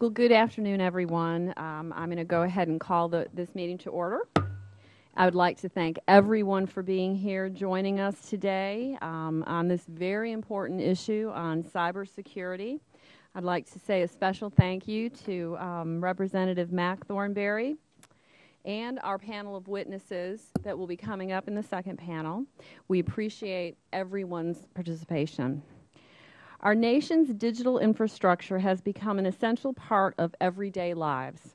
Well, good afternoon, everyone. I'm going to go ahead and call this meeting to order. I would like to thank everyone for being here, joining us today on this very important issue on cybersecurity. I'd like to say a special thank you to Representative Mac Thornberry and our panel of witnesses that will be coming up in the second panel. We appreciate everyone's participation. Our nation's digital infrastructure has become an essential part of everyday lives.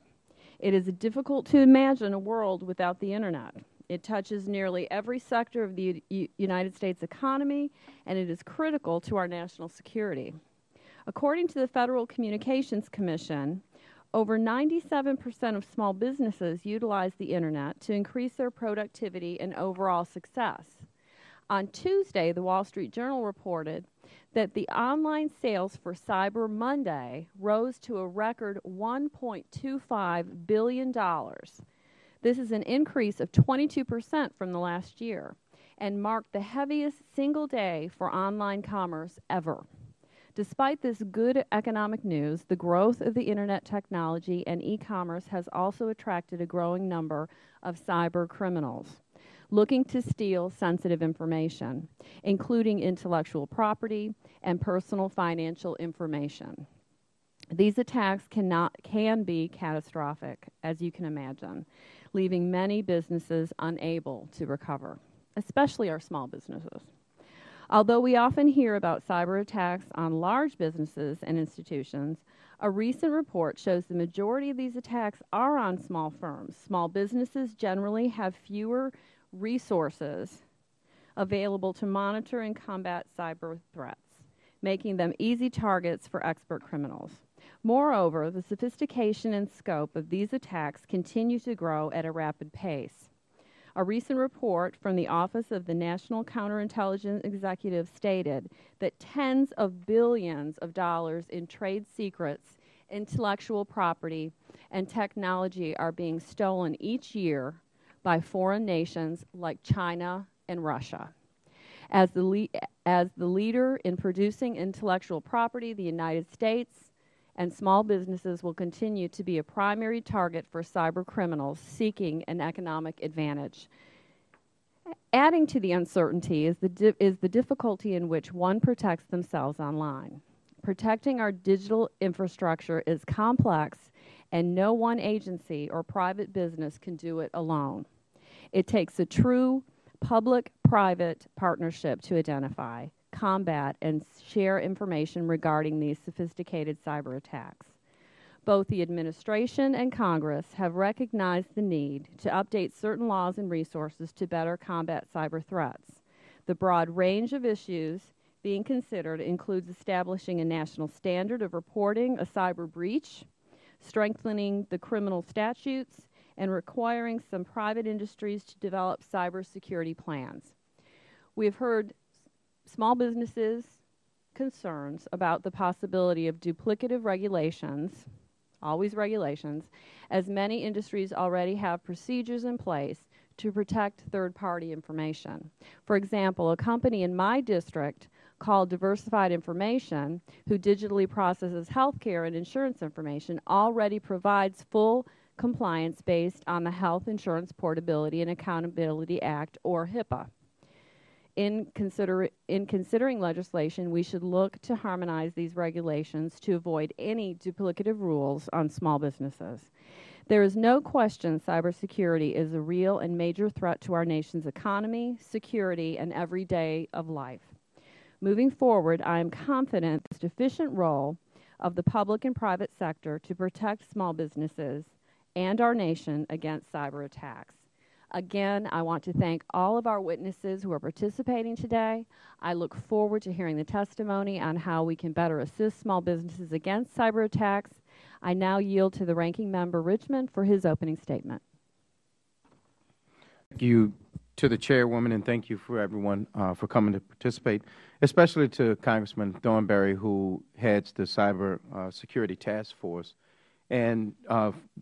It is difficult to imagine a world without the Internet. It touches nearly every sector of the United States economy, and it is critical to our national security. According to the Federal Communications Commission, over 97% of small businesses utilize the Internet to increase their productivity and overall success. On Tuesday, the Wall Street Journal reported that the online sales for Cyber Monday rose to a record $1.25 billion. This is an increase of 22% from the last year and marked the heaviest single day for online commerce ever. Despite this good economic news, the growth of the Internet technology and e-commerce has also attracted a growing number of cyber criminals looking to steal sensitive information, including intellectual property and personal financial information. These attacks can be catastrophic, as you can imagine, leaving many businesses unable to recover, especially our small businesses. Although we often hear about cyber attacks on large businesses and institutions, a recent report shows the majority of these attacks are on small firms. Small businesses generally have fewer resources available to monitor and combat cyber threats, making them easy targets for expert criminals. Moreover, the sophistication and scope of these attacks continue to grow at a rapid pace. A recent report from the Office of the National Counterintelligence Executive stated that tens of billions of dollars in trade secrets, intellectual property, and technology are being stolen each year by foreign nations like China and Russia. As the leader in producing intellectual property, the United States and small businesses will continue to be a primary target for cyber criminals seeking an economic advantage. Adding to the uncertainty is the difficulty in which one protects themselves online. Protecting our digital infrastructure is complex, and no one agency or private business can do it alone. It takes a true public-private partnership to identify, combat, and share information regarding these sophisticated cyber attacks. Both the administration and Congress have recognized the need to update certain laws and resources to better combat cyber threats. The broad range of issues being considered includes establishing a national standard of reporting a cyber breach, strengthening the criminal statutes, and requiring some private industries to develop cybersecurity plans. We have heard small businesses' concerns about the possibility of duplicative regulations, always regulations, as many industries already have procedures in place to protect third-party information. For example, a company in my district called Diversified Information, who digitally processes healthcare and insurance information, already provides full compliance based on the Health Insurance Portability and Accountability Act, or HIPAA. In considering legislation, we should look to harmonize these regulations to avoid any duplicative rules on small businesses. There is no question cybersecurity is a real and major threat to our nation's economy, security, and every day of life. Moving forward, I am confident the sufficient role of the public and private sector to protect small businesses and our nation against cyber attacks. Again, I want to thank all of our witnesses who are participating today. I look forward to hearing the testimony on how we can better assist small businesses against cyber attacks. I now yield to the Ranking Member Richmond for his opening statement. Thank you to the Chairwoman, and thank you for everyone for coming to participate, especially to Congressman Thornberry, who heads the Cyber Security Task Force, and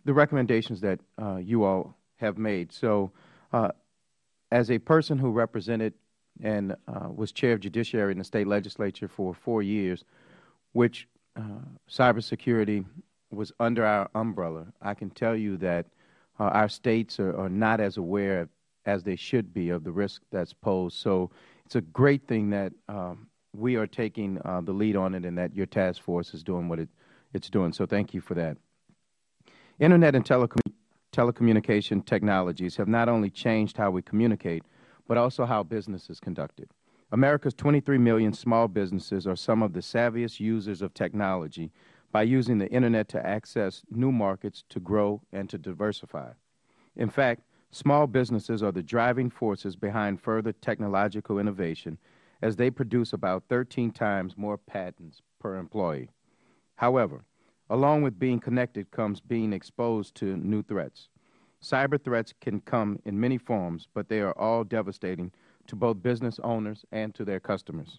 the recommendations that you all have made. So as a person who represented and was chair of judiciary in the state legislature for 4 years, which cybersecurity was under our umbrella, I can tell you that our states are not as aware as they should be of the risk that's posed. So it's a great thing that we are taking the lead on it and that your task force is doing what it's doing. So thank you for that. Internet and telecommunication technologies have not only changed how we communicate, but also how business is conducted. America's 23 million small businesses are some of the savviest users of technology by using the Internet to access new markets, to grow, and to diversify. In fact, small businesses are the driving forces behind further technological innovation, as they produce about 13 times more patents per employee. However, along with being connected comes being exposed to new threats. Cyber threats can come in many forms, but they are all devastating to both business owners and to their customers.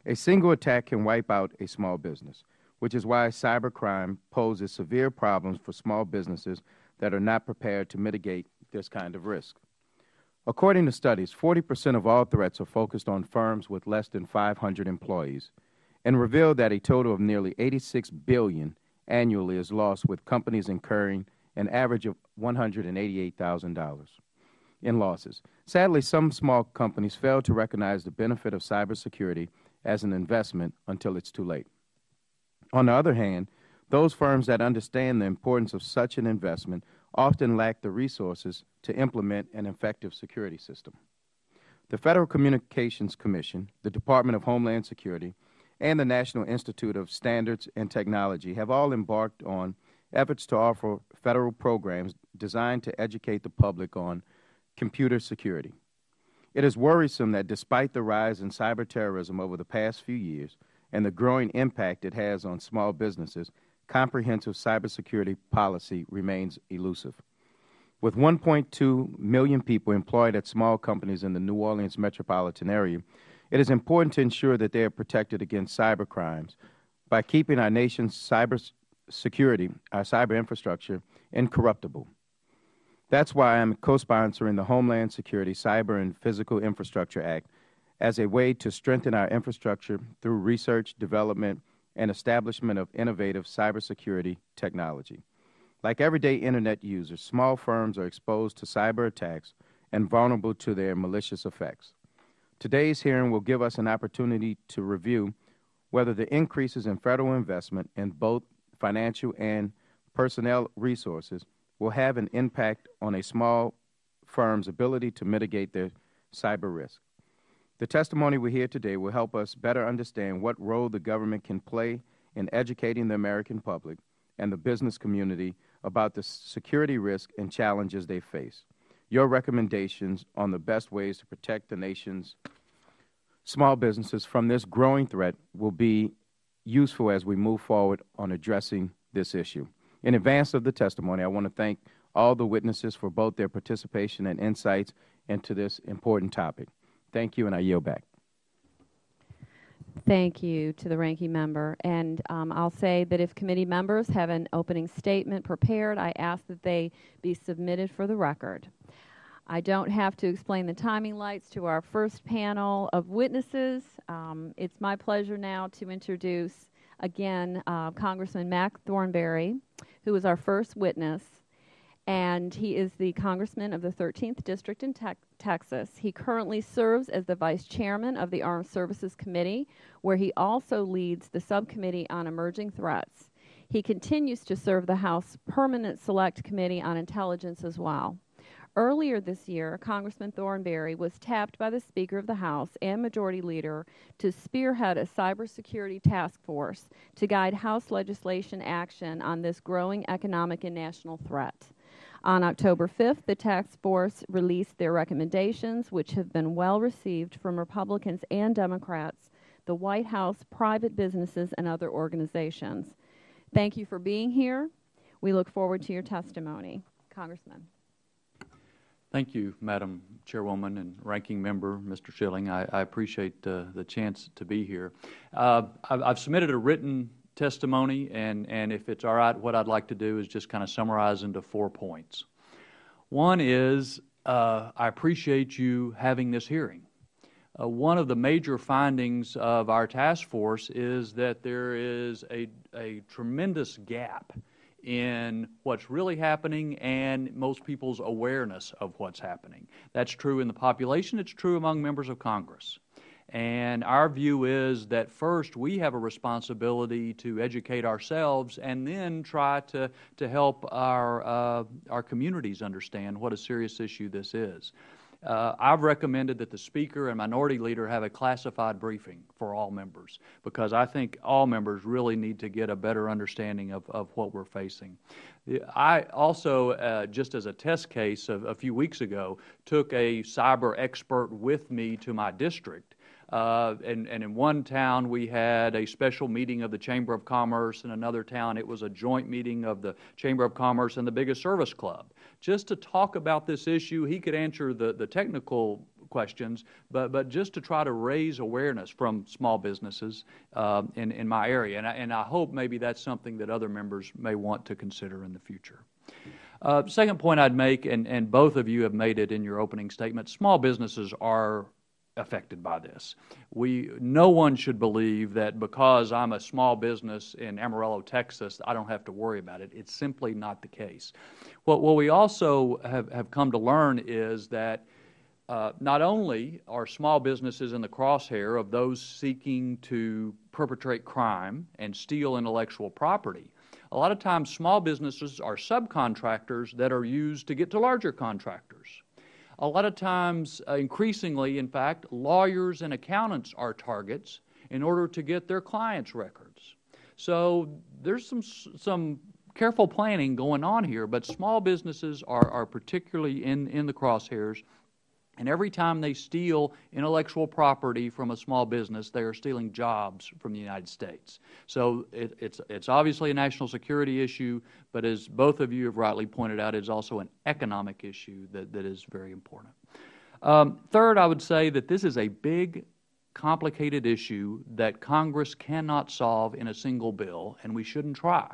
A single attack can wipe out a small business, which is why cybercrime poses severe problems for small businesses that are not prepared to mitigate this kind of risk. According to studies, 40% of all threats are focused on firms with less than 500 employees, and reveal that a total of nearly $86 billion annually is lost, with companies incurring an average of $188,000 in losses. Sadly, some small companies fail to recognize the benefit of cybersecurity as an investment until it's too late. On the other hand, those firms that understand the importance of such an investment often lack the resources to implement an effective security system. The Federal Communications Commission, the Department of Homeland Security, and the National Institute of Standards and Technology have all embarked on efforts to offer federal programs designed to educate the public on computer security. It is worrisome that despite the rise in cyber terrorism over the past few years and the growing impact it has on small businesses, comprehensive cybersecurity policy remains elusive. With 1.2 million people employed at small companies in the New Orleans metropolitan area, it is important to ensure that they are protected against cyber crimes by keeping our nation's cyber security, our cyber infrastructure, incorruptible. That's why I'm co-sponsoring the Homeland Security Cyber and Physical Infrastructure Act as a way to strengthen our infrastructure through research, development, and establishment of innovative cybersecurity technology. Like everyday Internet users, small firms are exposed to cyber attacks and vulnerable to their malicious effects. Today's hearing will give us an opportunity to review whether the increases in federal investment in both financial and personnel resources will have an impact on a small firm's ability to mitigate their cyber risk. The testimony we hear today will help us better understand what role the government can play in educating the American public and the business community about the security risks and challenges they face. Your recommendations on the best ways to protect the nation's small businesses from this growing threat will be useful as we move forward on addressing this issue. In advance of the testimony, I want to thank all the witnesses for both their participation and insights into this important topic. Thank you, and I yield back. Thank you to the ranking member. And I'll say that if committee members have an opening statement prepared, I ask that they be submitted for the record. I don't have to explain the timing lights to our first panel of witnesses. It's my pleasure now to introduce again Congressman Mac Thornberry, who is our first witness. And he is the congressman of the 13th District in Texas. He currently serves as the vice chairman of the Armed Services Committee, where he also leads the subcommittee on emerging threats. He continues to serve the House Permanent Select Committee on Intelligence as well. Earlier this year, Congressman Thornberry was tapped by the Speaker of the House and Majority Leader to spearhead a cybersecurity task force to guide House legislation action on this growing economic and national threat. On October 5th, the task force released their recommendations, which have been well received from Republicans and Democrats, the White House, private businesses, and other organizations. Thank you for being here. We look forward to your testimony. Congressman. Thank you, Madam Chairwoman and Ranking Member, Mr. Schilling. I appreciate the chance to be here. I've submitted a written testimony, and if it's all right, what I'd like to do is just kind of summarize into 4 points. One is I appreciate you having this hearing. one of the major findings of our task force is that there is a tremendous gap in what's really happening and most people's awareness of what's happening. That's true in the population. It's true among members of Congress. And our view is that first we have a responsibility to educate ourselves and then try to help our communities understand what a serious issue this is. I've recommended that the Speaker and Minority Leader have a classified briefing for all members because I think all members really need to get a better understanding of what we're facing. I also, just as a test case a few weeks ago, took a cyber expert with me to my district. And in one town we had a special meeting of the Chamber of Commerce. In another town it was a joint meeting of the Chamber of Commerce and the biggest service club. Just to talk about this issue, he could answer the technical questions, but just to try to raise awareness from small businesses in my area. And I hope maybe that's something that other members may want to consider in the future. Second point I'd make, and both of you have made it in your opening statement, small businesses are affected by this. No one should believe that because I'm a small business in Amarillo, Texas, I don't have to worry about it. It's simply not the case. What we also have come to learn is that not only are small businesses in the crosshair of those seeking to perpetrate crime and steal intellectual property, a lot of times small businesses are subcontractors that are used to get to larger contractors. A lot of times, increasingly, in fact, lawyers and accountants are targets in order to get their clients' records. So there's some careful planning going on here, but small businesses are particularly in the crosshairs. And every time they steal intellectual property from a small business, they are stealing jobs from the United States. So it's obviously a national security issue, but as both of you have rightly pointed out, it's also an economic issue that is very important. Third, I would say that this is a big, complicated issue that Congress cannot solve in a single bill, and we shouldn't try.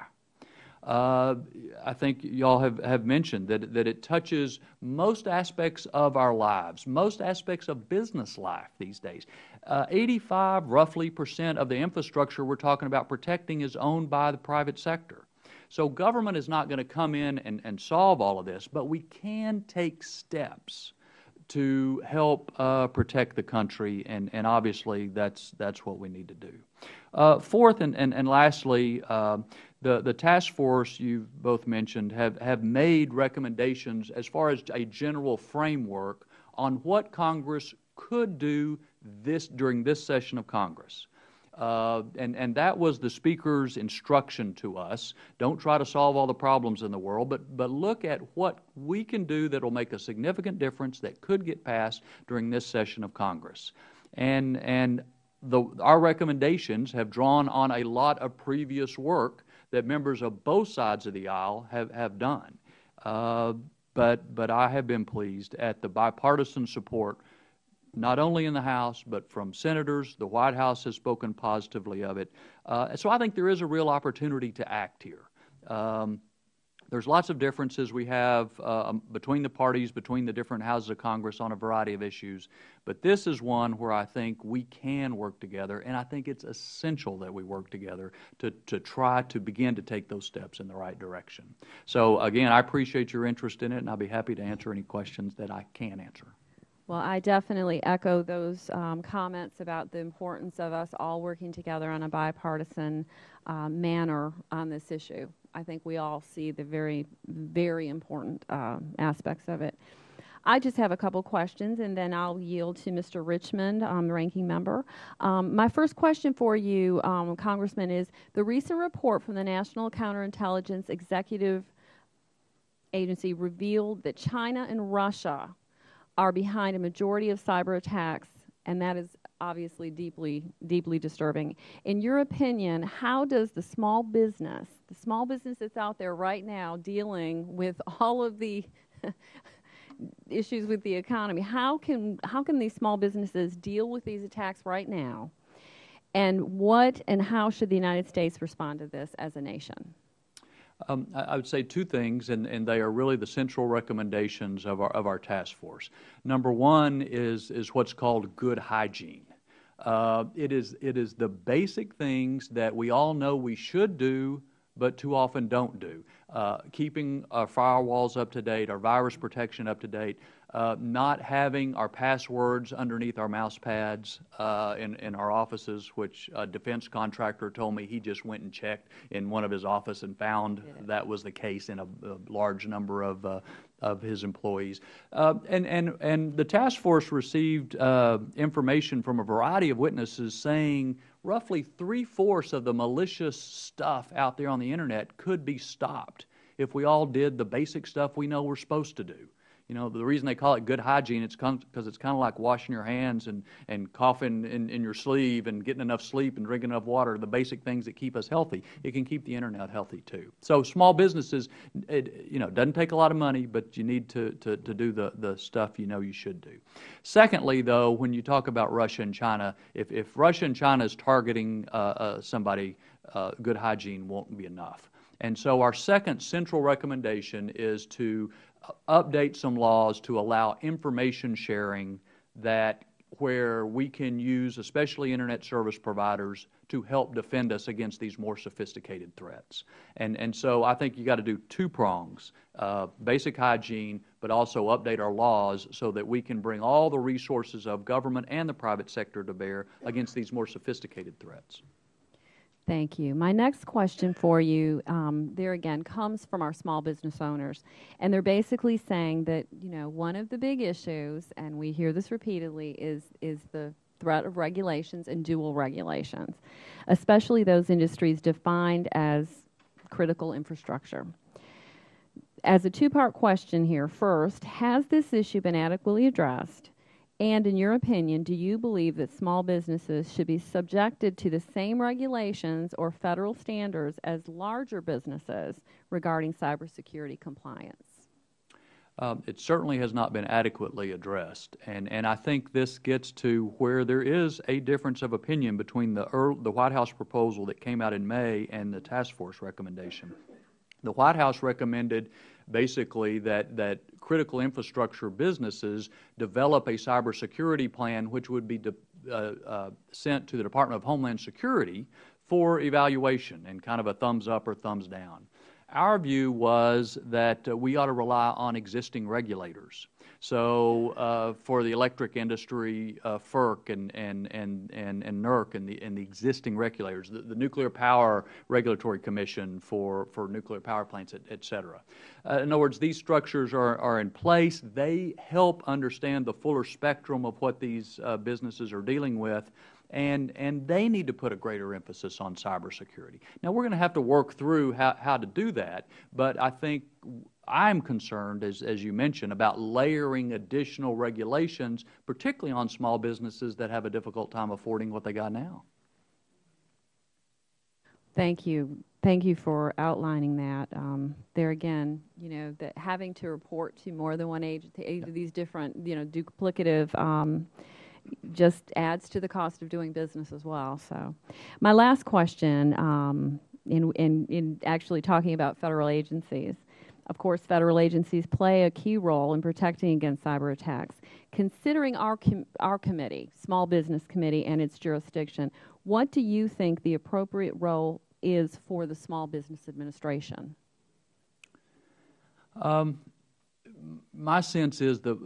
I think you all have mentioned that it touches most aspects of our lives, most aspects of business life these days. 85% roughly of the infrastructure we're talking about protecting is owned by the private sector. So government is not going to come in and solve all of this, but we can take steps to help protect the country, and obviously that's what we need to do. Fourth and lastly, the task force you've both mentioned have made recommendations as far as a general framework on what Congress could do during this session of Congress. And that was the Speaker's instruction to us. Don't try to solve all the problems in the world, but look at what we can do that will make a significant difference that could get passed during this session of Congress. And our recommendations have drawn on a lot of previous work that members of both sides of the aisle have done. But I have been pleased at the bipartisan support, not only in the House, but from senators. The White House has spoken positively of it. So I think there is a real opportunity to act here. There's lots of differences we have between the parties, between the different houses of Congress on a variety of issues. But this is one where I think we can work together, and I think it's essential that we work together to try to begin to take those steps in the right direction. So again, I appreciate your interest in it, and I'll be happy to answer any questions that I can answer. Well, I definitely echo those comments about the importance of us all working together on a bipartisan manner on this issue. I think we all see the very, very important aspects of it. I just have a couple questions, and then I'll yield to Mr. Richmond, the ranking member. My first question for you, Congressman, is the recent report from the National Counterintelligence Executive Agency revealed that China and Russia are behind a majority of cyber attacks, and that is obviously deeply, deeply disturbing. In your opinion, how does the small business that's out there right now dealing with all of the issues with the economy, how can these small businesses deal with these attacks right now? And what and how should the United States respond to this as a nation? I would say two things, and they are really the central recommendations of our task force. Number one is what's called good hygiene. It is the basic things that we all know we should do, but too often don't do. Keeping our firewalls up to date, our virus protection up to date, not having our passwords underneath our mouse pads in our offices, which a defense contractor told me he just went and checked in one of his offices and found that was the case in a large number of his employees. And the task force received information from a variety of witnesses saying roughly 3/4 of the malicious stuff out there on the internet could be stopped if we all did the basic stuff we know we're supposed to do. You know, the reason they call it good hygiene, it's because it's kind of like washing your hands and coughing in your sleeve and getting enough sleep and drinking enough water, the basic things that keep us healthy. It can keep the internet healthy too. So small businesses, it doesn't take a lot of money, but you need to do the stuff you know you should do. Secondly, though, when you talk about Russia and China, if Russia and China is targeting somebody, good hygiene won't be enough. And so our second central recommendation is to update some laws to allow information sharing where we can use, especially internet service providers, to help defend us against these more sophisticated threats. And so I think you got to do two prongs, basic hygiene, but also update our laws so that we can bring all the resources of government and the private sector to bear against these more sophisticated threats. Thank you. My next question for you, there again, comes from our small business owners. And they're basically saying that, you know, one of the big issues, and we hear this repeatedly, is the threat of regulations and dual regulations, especially those industries defined as critical infrastructure. As a two-part question here, first, has this issue been adequately addressed? And in your opinion, do you believe that small businesses should be subjected to the same regulations or federal standards as larger businesses regarding cybersecurity compliance? It certainly has not been adequately addressed, and I think this gets to where there is a difference of opinion between the White House proposal that came out in May and the task force recommendation. The White House recommended basically that critical infrastructure businesses develop a cybersecurity plan which would be sent to the Department of Homeland Security for evaluation and kind of a thumbs up or thumbs down. Our view was that we ought to rely on existing regulators. So for the electric industry, FERC and NERC and the existing regulators, the Nuclear Power Regulatory Commission for nuclear power plants, et cetera. In other words, these structures are in place. They help understand the fuller spectrum of what these businesses are dealing with. And they need to put a greater emphasis on cybersecurity. Now, we're going to have to work through how to do that, but I think I'm concerned, as you mentioned, about layering additional regulations, particularly on small businesses that have a difficult time affording what they got now. Thank you. Thank you for outlining that. There again, you know, that having to report to more than one agency, these different, you know, duplicative just adds to the cost of doing business as well. So my last question, in actually talking about federal agencies, of course, federal agencies play a key role in protecting against cyber attacks. Considering our committee, Small Business Committee, and its jurisdiction, what do you think the appropriate role is for the Small Business Administration? My sense is the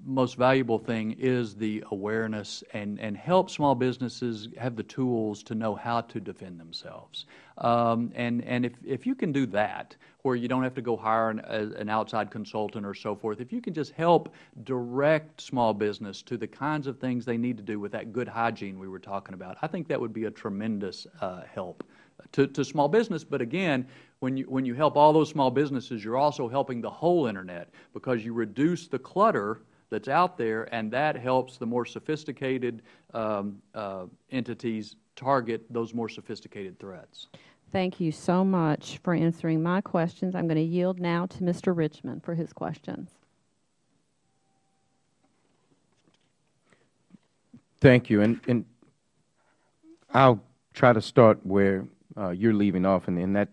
most valuable thing is the awareness and help small businesses have the tools to know how to defend themselves. And if you can do that, where you don't have to go hire an outside consultant or so forth, if you can just help direct small business to the kinds of things they need to do with that good hygiene we were talking about, I think that would be a tremendous help to small business. But again, when you help all those small businesses, you're also helping the whole internet because you reduce the clutter that's out there, and that helps the more sophisticated entities target those more sophisticated threats. Thank you so much for answering my questions. I'm going to yield now to Mr. Richmond for his questions. Thank you. And I'll try to start where you're leaving off, and that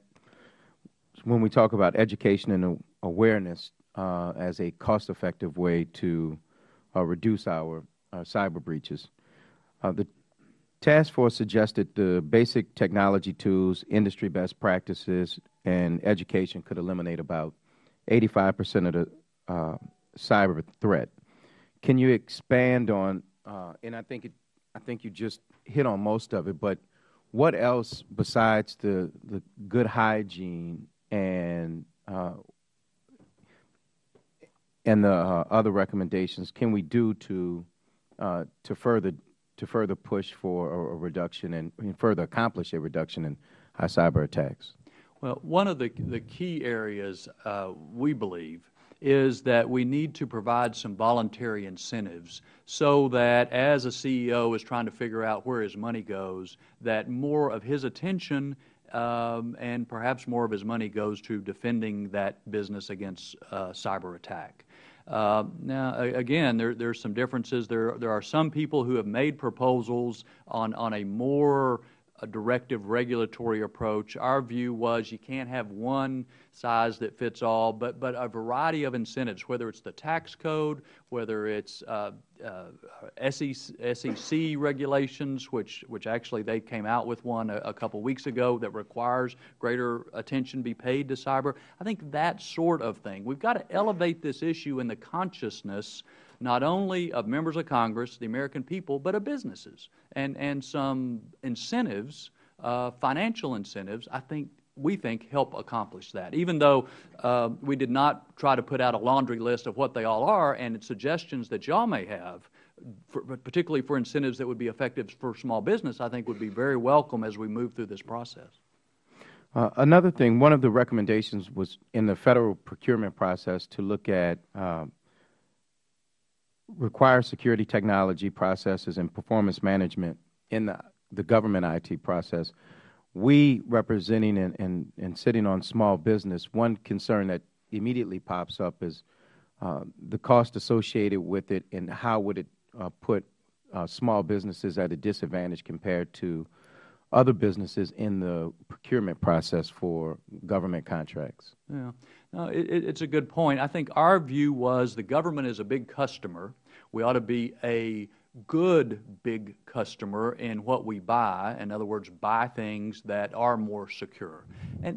when we talk about education and awareness as a cost-effective way to reduce our cyber breaches. The task force suggested the basic technology tools, industry best practices, and education could eliminate about 85% of the cyber threat. Can you expand on, and I think you just hit on most of it, but what else besides the good hygiene and the other recommendations can we do to further push for a reduction and further accomplish a reduction in cyber attacks? Well, one of the key areas we believe is that we need to provide some voluntary incentives so that as a CEO is trying to figure out where his money goes, that more of his attention and perhaps more of his money goes to defending that business against cyber attack. Now, again, there's some differences. There are some people who have made proposals on a more directive regulatory approach. Our view was you can't have one size that fits all, but a variety of incentives, whether it's the tax code, whether it's SEC regulations, which actually they came out with one a couple weeks ago that requires greater attention be paid to cyber. I think that sort of thing. We've got to elevate this issue in the consciousness not only of members of Congress, the American people, but of businesses. And some incentives, financial incentives, we think help accomplish that. Even though we did not try to put out a laundry list of what they all are and suggestions that y'all may have, particularly for incentives that would be effective for small business, I think would be very welcome as we move through this process. Another thing, one of the recommendations was in the federal procurement process to look at require security technology processes and performance management in the government IT process. We, representing and sitting on small business, one concern that immediately pops up is the cost associated with it and how would it put small businesses at a disadvantage compared to other businesses in the procurement process for government contracts. Yeah, no, it's a good point. I think our view was the government is a big customer. We ought to be a good big customer in what we buy. In other words, buy things that are more secure.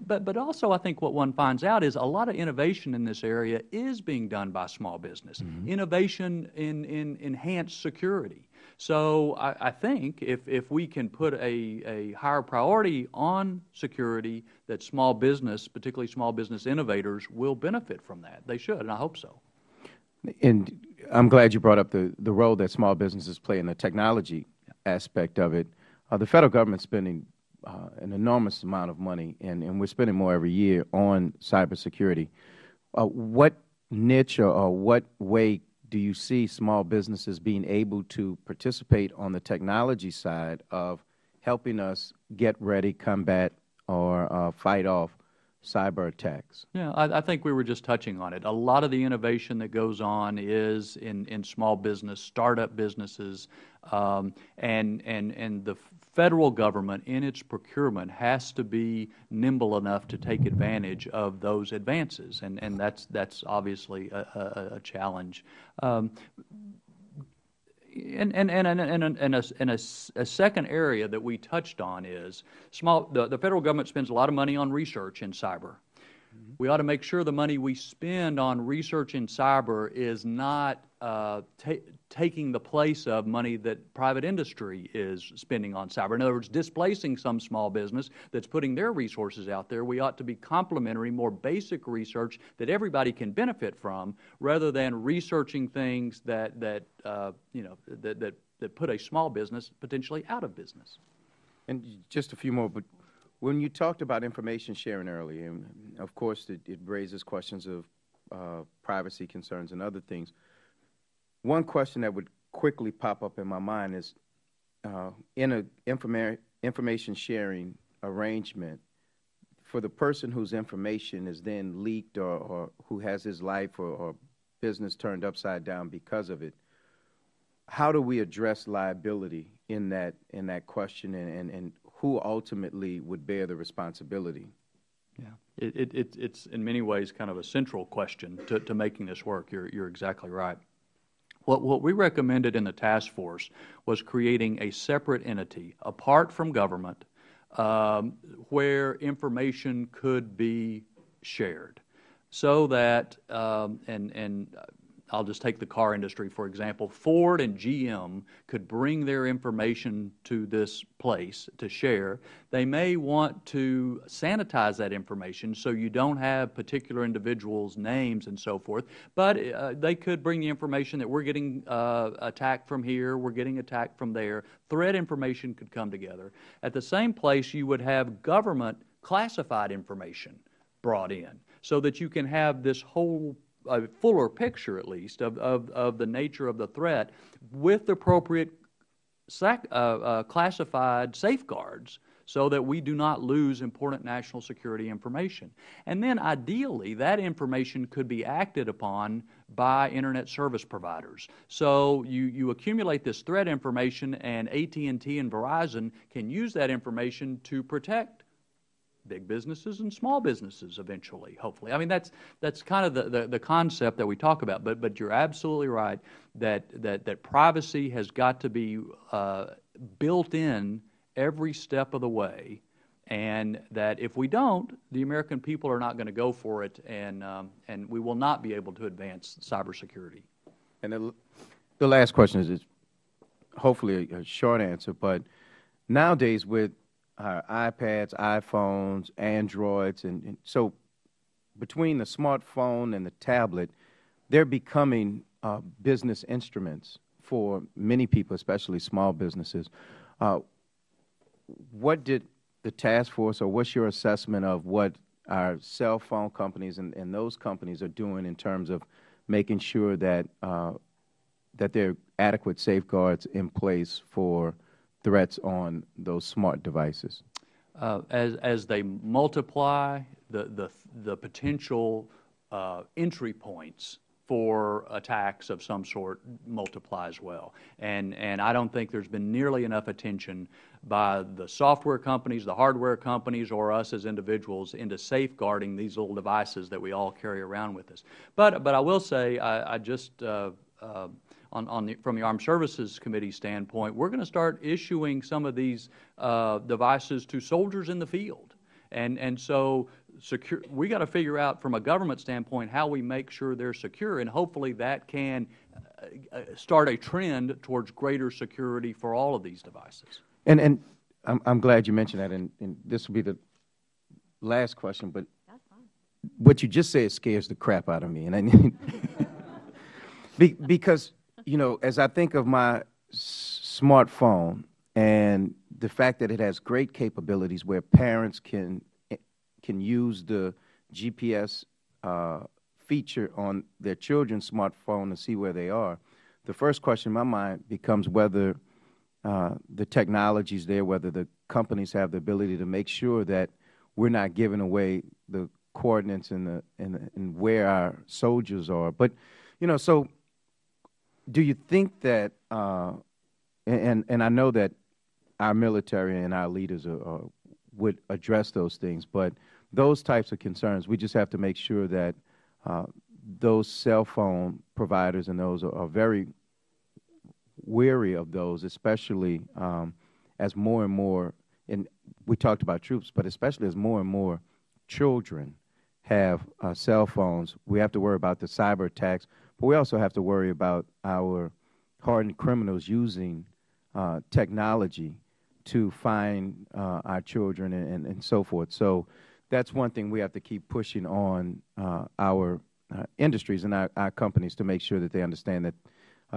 But also I think what one finds out is a lot of innovation in this area is being done by small business. Mm-hmm. Innovation in enhanced security. So I think if we can put a higher priority on security, that small business, particularly small business innovators, will benefit from that. They should, and I hope so. And I'm glad you brought up the role that small businesses play in the technology aspect of it. The federal government's spending an enormous amount of money, and we're spending more every year on cybersecurity. What niche or what way do you see small businesses being able to participate on the technology side of helping us get ready, combat, or fight off cyber attacks? Yeah, I think we were just touching on it. A lot of the innovation that goes on is in small business, startup businesses, and the federal government in its procurement has to be nimble enough to take advantage of those advances, and that's obviously a challenge. And a second area that we touched on is the federal government spends a lot of money on research in cyber. Mm-hmm. We ought to make sure the money we spend on research in cyber is not taking the place of money that private industry is spending on cyber. In other words, displacing some small business that's putting their resources out there. We ought to be complementary, more basic research that everybody can benefit from, rather than researching things that put a small business potentially out of business. And just a few more, but when you talked about information sharing earlier, and of course it raises questions of privacy concerns and other things. One question that would quickly pop up in my mind is, in an information sharing arrangement, for the person whose information is then leaked or who has his life or business turned upside down because of it, how do we address liability in that question, and who ultimately would bear the responsibility? Yeah, it's in many ways kind of a central question to making this work. You're exactly right. What we recommended in the task force was creating a separate entity apart from government where information could be shared so that, and I'll just take the car industry, for example. Ford and GM could bring their information to this place to share. They may want to sanitize that information so you don't have particular individuals' names and so forth, but they could bring the information that we're getting attacked from here, we're getting attacked from there. Threat information could come together. At the same place, you would have government classified information brought in so that you can have this whole a fuller picture, at least, of the nature of the threat with appropriate classified safeguards so that we do not lose important national security information. And then, ideally, that information could be acted upon by Internet service providers. So you accumulate this threat information, and AT&T and Verizon can use that information to protect big businesses and small businesses eventually, hopefully. I mean, that's kind of the concept that we talk about. But you're absolutely right that privacy has got to be built in every step of the way, and that if we don't, the American people are not going to go for it, and we will not be able to advance cybersecurity. And the last question is hopefully a short answer, but nowadays with our iPads, iPhones, Androids, and so between the smartphone and the tablet, they're becoming business instruments for many people, especially small businesses. What did the task force, or what's your assessment of what our cell phone companies and those companies are doing in terms of making sure that that there are adequate safeguards in place for threats on those smart devices? As they multiply, the potential entry points for attacks of some sort multiply as well. And I don't think there's been nearly enough attention by the software companies, the hardware companies, or us as individuals into safeguarding these little devices that we all carry around with us. But I will say, I just from the Armed Services Committee standpoint, we're going to start issuing some of these devices to soldiers in the field. And so we got to figure out from a government standpoint how we make sure they're secure, and hopefully that can start a trend towards greater security for all of these devices. And I'm glad you mentioned that, and this will be the last question, but that's fine. What you just said scares the crap out of me, and because, you know, as I think of my smartphone and the fact that it has great capabilities where parents can use the GPS feature on their children's smartphone to see where they are, the first question in my mind becomes whether the technology's there, whether the companies have the ability to make sure that we're not giving away the coordinates and where our soldiers are. But, you know, so do you think that, and I know that our military and our leaders would address those things, but those types of concerns, we just have to make sure that those cell phone providers and those are very wary of those, especially as more and more, and we talked about troops, but especially as more and more children have cell phones. We have to worry about the cyber attacks, but we also have to worry about our hardened criminals using technology to find our children and so forth. So that's one thing we have to keep pushing on our industries and our companies to make sure that they understand that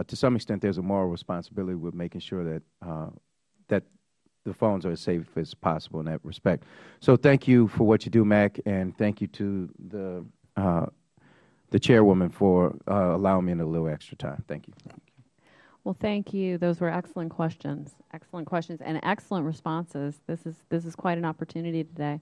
to some extent there's a moral responsibility with making sure that that the phones are as safe as possible in that respect. So thank you for what you do, Mac, and thank you to the chairwoman for allowing me in a little extra time. Thank you. Well, thank you. Those were excellent questions, and excellent responses. This is quite an opportunity today.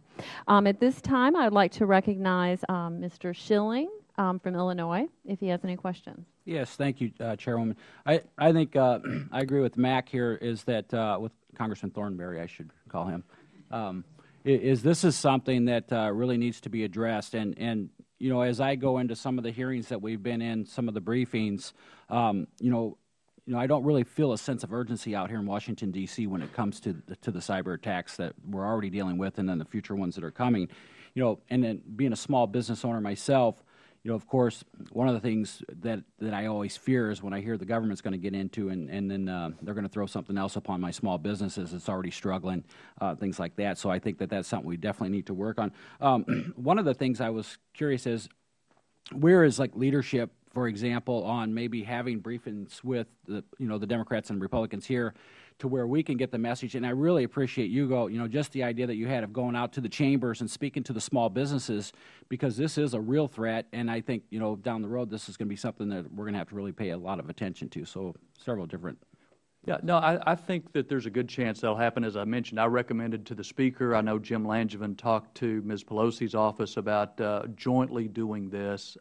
At this time, I'd like to recognize Mr. Schilling from Illinois, if he has any questions. Yes, thank you, Chairwoman. I think I agree with Mac here. Is that with Congressman Thornberry, I should call him. is this is something that really needs to be addressed. And you know, as I go into some of the hearings that we've been in, some of the briefings, I don't really feel a sense of urgency out here in Washington, D.C. when it comes to the cyber attacks that we're already dealing with, and then the future ones that are coming. And then being a small business owner myself, of course, one of the things that I always fear is when I hear the government's going to get into and then they're going to throw something else upon my small businesses that's already struggling, things like that. So I think that that's something we definitely need to work on. One of the things I was curious is, where is like leadership, for example, on maybe having briefings with the Democrats and Republicans here, to where we can get the message. And I really appreciate just the idea that you had of going out to the chambers and speaking to the small businesses, because this is a real threat. And I think, down the road, this is going to be something that we're going to have to really pay a lot of attention to. So several different. Yeah, no, I think that there's a good chance that'll happen. As I mentioned, I recommended to the Speaker. I know Jim Langevin talked to Ms. Pelosi's office about jointly doing this.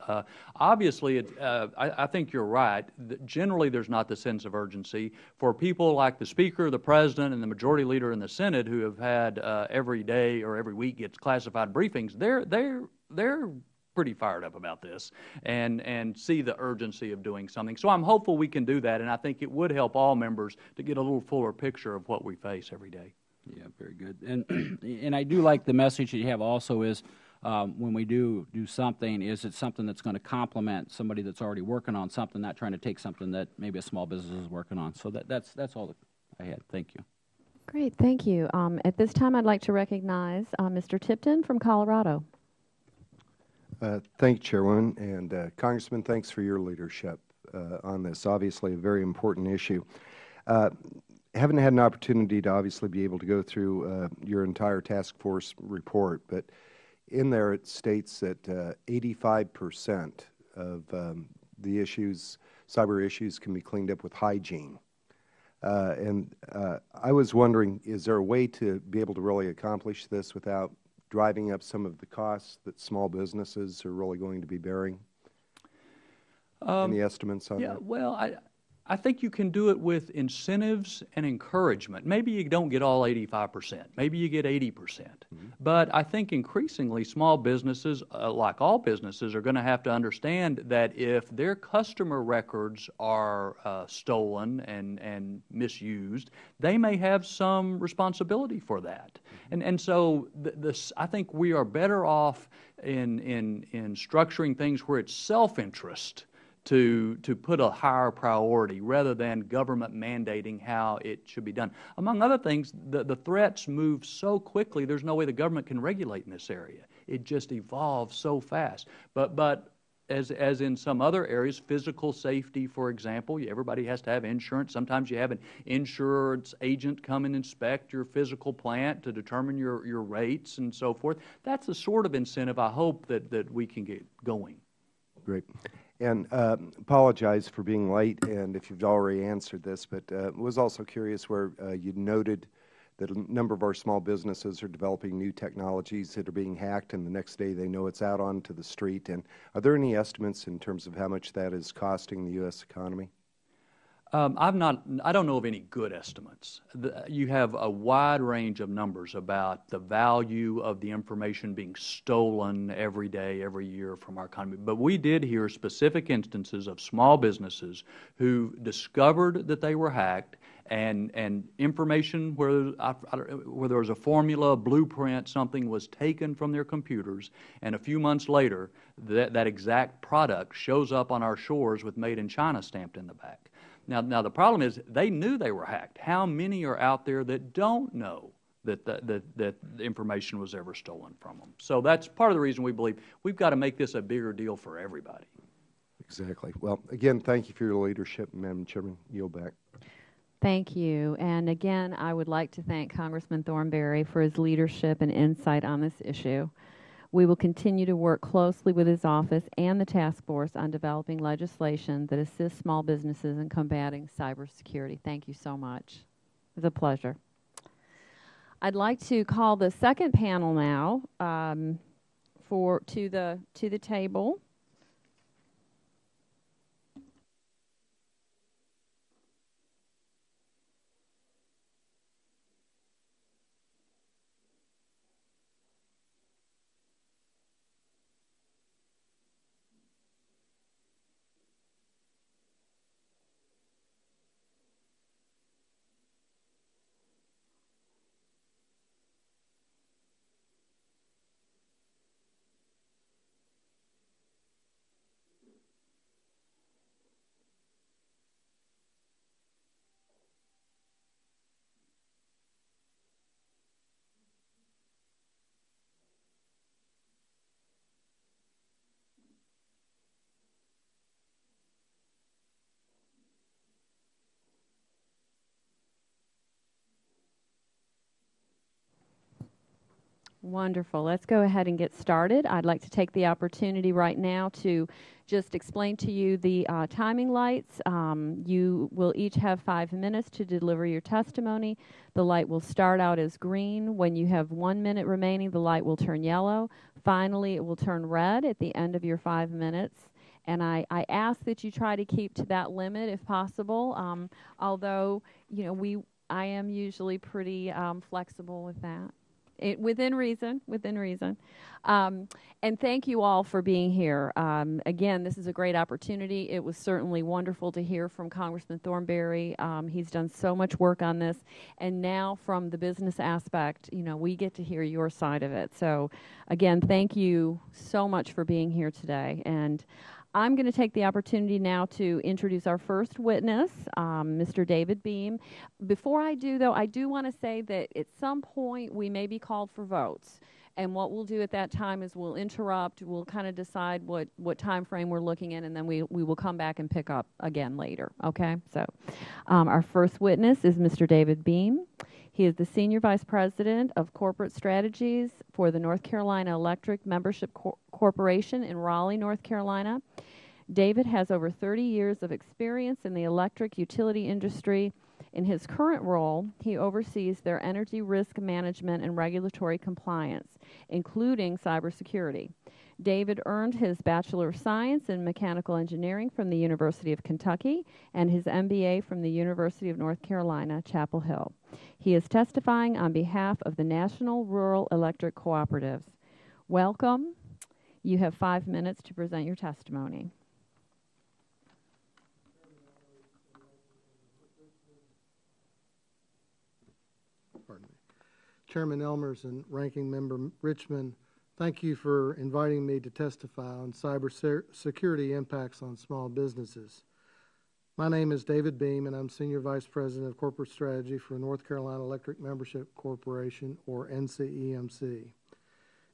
Obviously, I think you're right. Generally, there's not the sense of urgency. For people like the Speaker, the President, and the Majority Leader in the Senate, who have had every day or every week gets classified briefings, they're pretty fired up about this and see the urgency of doing something. So I'm hopeful we can do that, and I think it would help all members to get a little fuller picture of what we face every day. Yeah, very good. And I do like the message that you have also is, when we do something, is it something that's going to complement somebody that's already working on something, not trying to take something that maybe a small business is working on. So that's all that I had. Thank you. Great, thank you. At this time, I'd like to recognize Mr. Tipton from Colorado. Thank you, Chairwoman. And Congressman, thanks for your leadership on this. Obviously, a very important issue. Haven't had an opportunity to obviously be able to go through your entire task force report, but in there it states that 85% of the issues, cyber issues, can be cleaned up with hygiene. And I was wondering, is there a way to be able to really accomplish this without driving up some of the costs that small businesses are really going to be bearing? Any estimates on that? Yeah, well, I think you can do it with incentives and encouragement. Maybe you don't get all 85%. Maybe you get 80%. Mm-hmm. But I think increasingly small businesses, like all businesses, are going to have to understand that if their customer records are stolen and misused, they may have some responsibility for that. Mm-hmm. And so I think we are better off in structuring things where it's self-interest to put a higher priority rather than government mandating how it should be done. Among other things, the threats move so quickly, there's no way the government can regulate in this area. It just evolves so fast. But as in some other areas, physical safety, for example, everybody has to have insurance. Sometimes you have an insurance agent come and inspect your physical plant to determine your rates and so forth. That's the sort of incentive I hope that we can get going. Great. And apologize for being late, and if you've already answered this, but was also curious where you noted that a number of our small businesses are developing new technologies that are being hacked, and the next day they know it's out onto the street. And are there any estimates in terms of how much that is costing the U.S. economy? I don't know of any good estimates. You have a wide range of numbers about the value of the information being stolen every day, every year from our economy. But we did hear specific instances of small businesses who discovered that they were hacked, and information where there was a formula, a blueprint, something was taken from their computers, and a few months later, that exact product shows up on our shores with Made in China stamped in the back. Now the problem is they knew they were hacked. How many are out there that don't know that the information was ever stolen from them? So that's part of the reason we believe we've got to make this a bigger deal for everybody. Exactly. Well, again, thank you for your leadership, Madam Chairman. Yield back. Thank you. And again, I would like to thank Congressman Thornberry for his leadership and insight on this issue. We will continue to work closely with his office and the task force on developing legislation that assists small businesses in combating cybersecurity. Thank you so much. It was a pleasure. I'd like to call the second panel now to the table. Wonderful. Let's go ahead and get started. I'd like to take the opportunity right now to just explain to you the timing lights. You will each have 5 minutes to deliver your testimony. The light will start out as green. When you have 1 minute remaining, the light will turn yellow. Finally, it will turn red at the end of your 5 minutes. And I ask that you try to keep to that limit if possible, although, you know, I am usually pretty flexible with that. Within reason. And thank you all for being here. Again, this is a great opportunity. It was certainly wonderful to hear from Congressman Thornberry. He's done so much work on this. And now from the business aspect, you know, we get to hear your side of it. So again, thank you so much for being here today. And I'm going to take the opportunity now to introduce our first witness, Mr. David Beam. Before I do, though, I do want to say that at some point we may be called for votes. And what we'll do at that time is we'll interrupt, we'll kind of decide what time frame we're looking at, and then we will come back and pick up again later, okay? So our first witness is Mr. David Beam. He is the Senior Vice President of Corporate Strategies for the North Carolina Electric Membership Corporation in Raleigh, North Carolina. David has over 30 years of experience in the electric utility industry. In his current role, he oversees their energy risk management and regulatory compliance, including cybersecurity. David earned his Bachelor of Science in Mechanical Engineering from the University of Kentucky and his MBA from the University of North Carolina, Chapel Hill. He is testifying on behalf of the National Rural Electric Cooperatives. Welcome. You have 5 minutes to present your testimony. Pardon me. Chairman Elmers and Ranking Member Richmond, thank you for inviting me to testify on cybersecurity impacts on small businesses. My name is David Beam, and I'm Senior Vice President of Corporate Strategy for North Carolina Electric Membership Corporation, or NCEMC.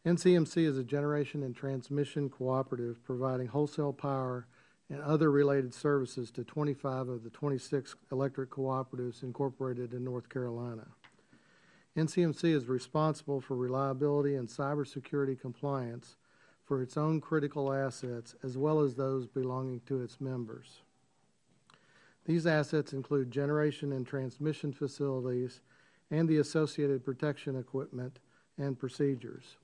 NCEMC is a generation and transmission cooperative providing wholesale power and other related services to 25 of the 26 electric cooperatives incorporated in North Carolina. NCEMC is responsible for reliability and cybersecurity compliance for its own critical assets as well as those belonging to its members. These assets include generation and transmission facilities and the associated protection equipment and procedures.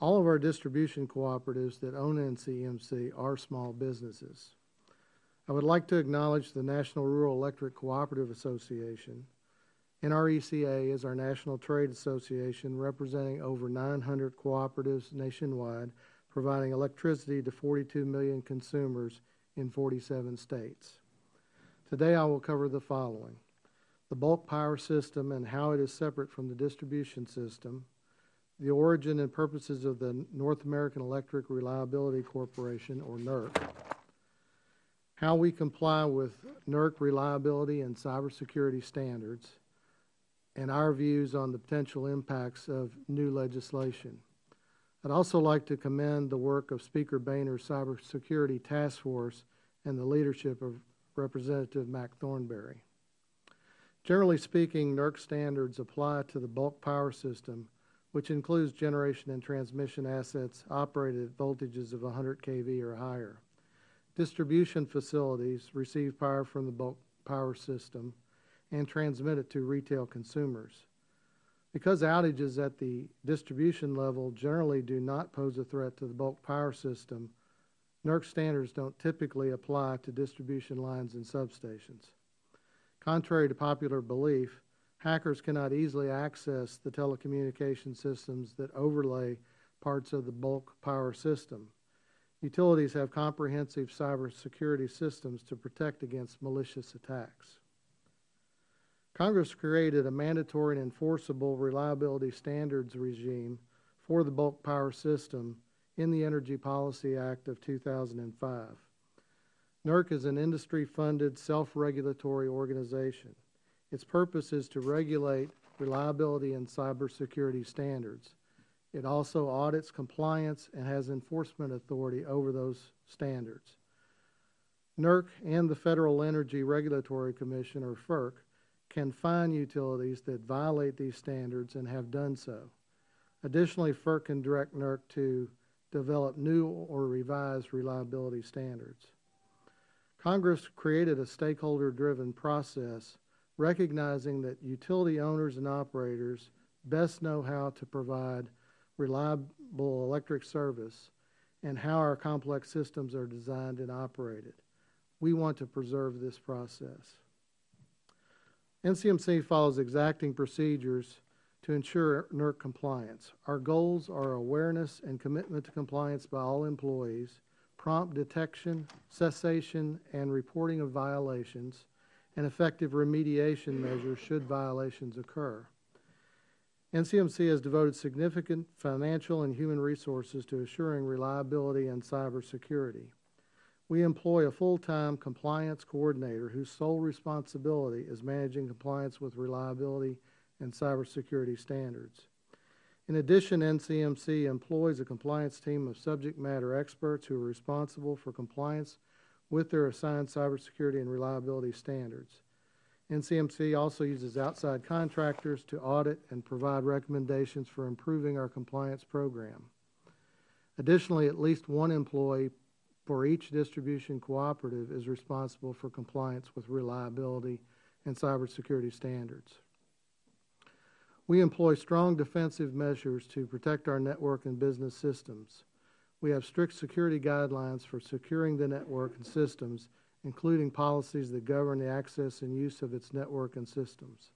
All of our distribution cooperatives that own NCEMC are small businesses. I would like to acknowledge the National Rural Electric Cooperative Association. NRECA is our national trade association representing over 900 cooperatives nationwide, providing electricity to 42 million consumers in 47 states. Today I will cover the following: the bulk power system and how it is separate from the distribution system, the origin and purposes of the North American Electric Reliability Corporation, or NERC, how we comply with NERC reliability and cybersecurity standards, and our views on the potential impacts of new legislation. I'd also like to commend the work of Speaker Boehner's Cybersecurity Task Force and the leadership of Representative Mac Thornberry. Generally speaking, NERC standards apply to the bulk power system, which includes generation and transmission assets operated at voltages of 100 kV or higher. Distribution facilities receive power from the bulk power system and transmit it to retail consumers. Because outages at the distribution level generally do not pose a threat to the bulk power system, NERC standards don't typically apply to distribution lines and substations. Contrary to popular belief, hackers cannot easily access the telecommunication systems that overlay parts of the bulk power system. Utilities have comprehensive cybersecurity systems to protect against malicious attacks. Congress created a mandatory and enforceable reliability standards regime for the bulk power system in the Energy Policy Act of 2005. NERC is an industry-funded, self-regulatory organization. Its purpose is to regulate reliability and cybersecurity standards. It also audits compliance and has enforcement authority over those standards. NERC and the Federal Energy Regulatory Commission, or FERC, can fine utilities that violate these standards and have done so. Additionally, FERC can direct NERC to develop new or revised reliability standards. Congress created a stakeholder-driven process recognizing that utility owners and operators best know how to provide reliable electric service and how our complex systems are designed and operated. We want to preserve this process. NCMC follows exacting procedures to ensure NERC compliance. Our goals are awareness and commitment to compliance by all employees, prompt detection, cessation, and reporting of violations, and effective remediation measures should violations occur. NCMC has devoted significant financial and human resources to assuring reliability and cybersecurity. We employ a full-time compliance coordinator whose sole responsibility is managing compliance with reliability and cybersecurity standards. In addition, NCMC employs a compliance team of subject matter experts who are responsible for compliance with their assigned cybersecurity and reliability standards. NCMC also uses outside contractors to audit and provide recommendations for improving our compliance program. Additionally, at least one employee for each distribution cooperative is responsible for compliance with reliability and cybersecurity standards. We employ strong defensive measures to protect our network and business systems. We have strict security guidelines for securing the network and systems, including policies that govern the access and use of its network and systems.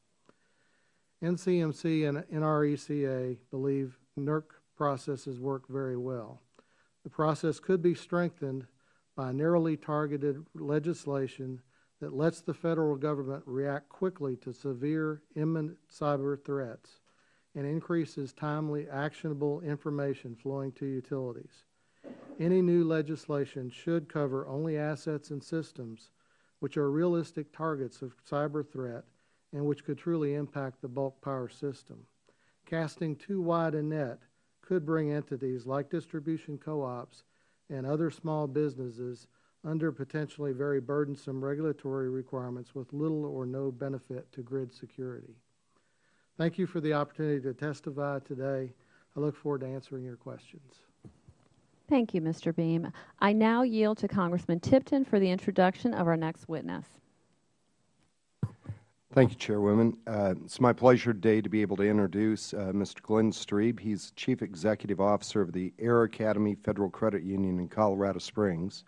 NCMC and NRECA believe NERC processes work very well. The process could be strengthened by narrowly targeted legislation that lets the federal government react quickly to severe imminent cyber threats and increases timely, actionable information flowing to utilities. Any new legislation should cover only assets and systems which are realistic targets of cyber threat and which could truly impact the bulk power system. Casting too wide a net could bring entities like distribution co-ops and other small businesses under potentially very burdensome regulatory requirements with little or no benefit to grid security. Thank you for the opportunity to testify today. I look forward to answering your questions. Thank you, Mr. Beam. I now yield to Congressman Tipton for the introduction of our next witness. Thank you, Chairwoman. It's my pleasure today to be able to introduce Mr. Glenn Strebe. He's Chief Executive Officer of the Air Academy Federal Credit Union in Colorado Springs.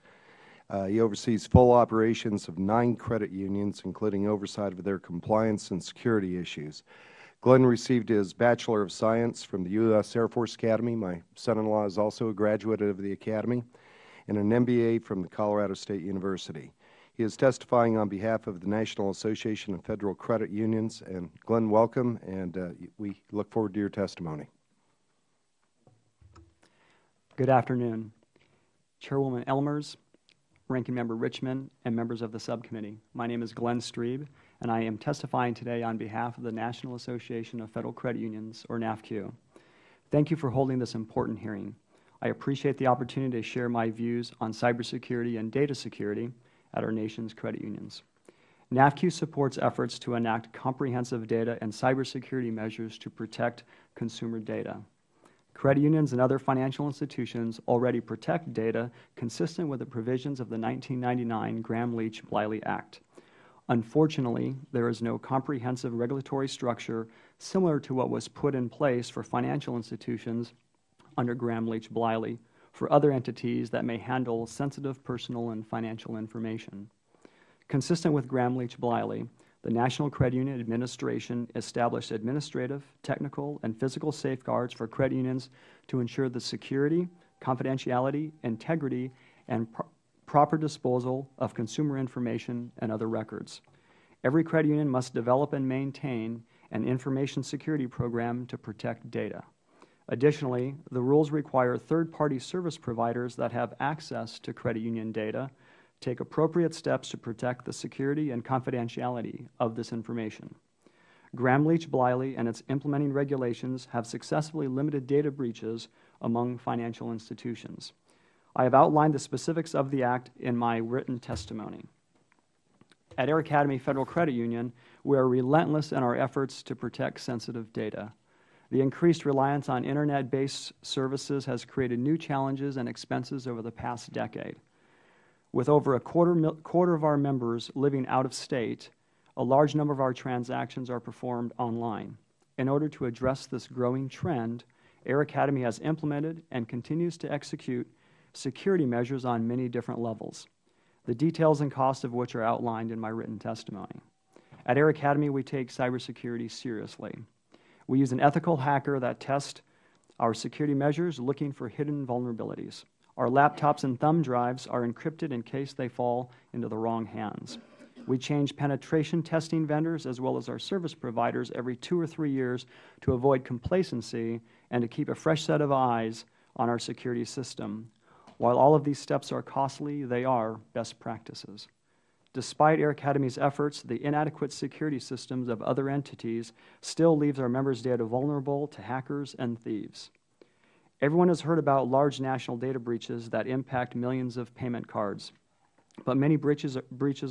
He oversees full operations of 9 credit unions, including oversight of their compliance and security issues. Glenn received his Bachelor of Science from the U.S. Air Force Academy. My son-in-law is also a graduate of the Academy, and an MBA from the Colorado State University. He is testifying on behalf of the National Association of Federal Credit Unions. And Glenn, welcome, and we look forward to your testimony. Good afternoon. Chairwoman Elmers, Ranking Member Richmond, and members of the subcommittee. My name is Glenn Strebe, and I am testifying today on behalf of the National Association of Federal Credit Unions, or NAFCU. Thank you for holding this important hearing. I appreciate the opportunity to share my views on cybersecurity and data security at our nation's credit unions. NAFCU supports efforts to enact comprehensive data and cybersecurity measures to protect consumer data. Credit unions and other financial institutions already protect data consistent with the provisions of the 1999 Gramm-Leach-Bliley Act. Unfortunately, there is no comprehensive regulatory structure similar to what was put in place for financial institutions under Gramm-Leach-Bliley for other entities that may handle sensitive personal and financial information. Consistent with Gramm-Leach-Bliley, the National Credit Union Administration established administrative, technical, and physical safeguards for credit unions to ensure the security, confidentiality, integrity, and proper disposal of consumer information and other records. Every credit union must develop and maintain an information security program to protect data. Additionally, the rules require third-party service providers that have access to credit union data take appropriate steps to protect the security and confidentiality of this information. Gramm-Leach-Bliley and its implementing regulations have successfully limited data breaches among financial institutions. I have outlined the specifics of the Act in my written testimony. At Air Academy Federal Credit Union, we are relentless in our efforts to protect sensitive data. The increased reliance on Internet-based services has created new challenges and expenses over the past decade. With over a quarter of our members living out of state, a large number of our transactions are performed online. In order to address this growing trend, Air Academy has implemented and continues to execute security measures on many different levels, the details and costs of which are outlined in my written testimony. At Air Academy, we take cybersecurity seriously. We use an ethical hacker that tests our security measures looking for hidden vulnerabilities. Our laptops and thumb drives are encrypted in case they fall into the wrong hands. We change penetration testing vendors as well as our service providers every 2 or 3 years to avoid complacency and to keep a fresh set of eyes on our security system. While all of these steps are costly, they are best practices. Despite Air Academy's efforts, the inadequate security systems of other entities still leaves our members' data vulnerable to hackers and thieves. Everyone has heard about large national data breaches that impact millions of payment cards, but many breaches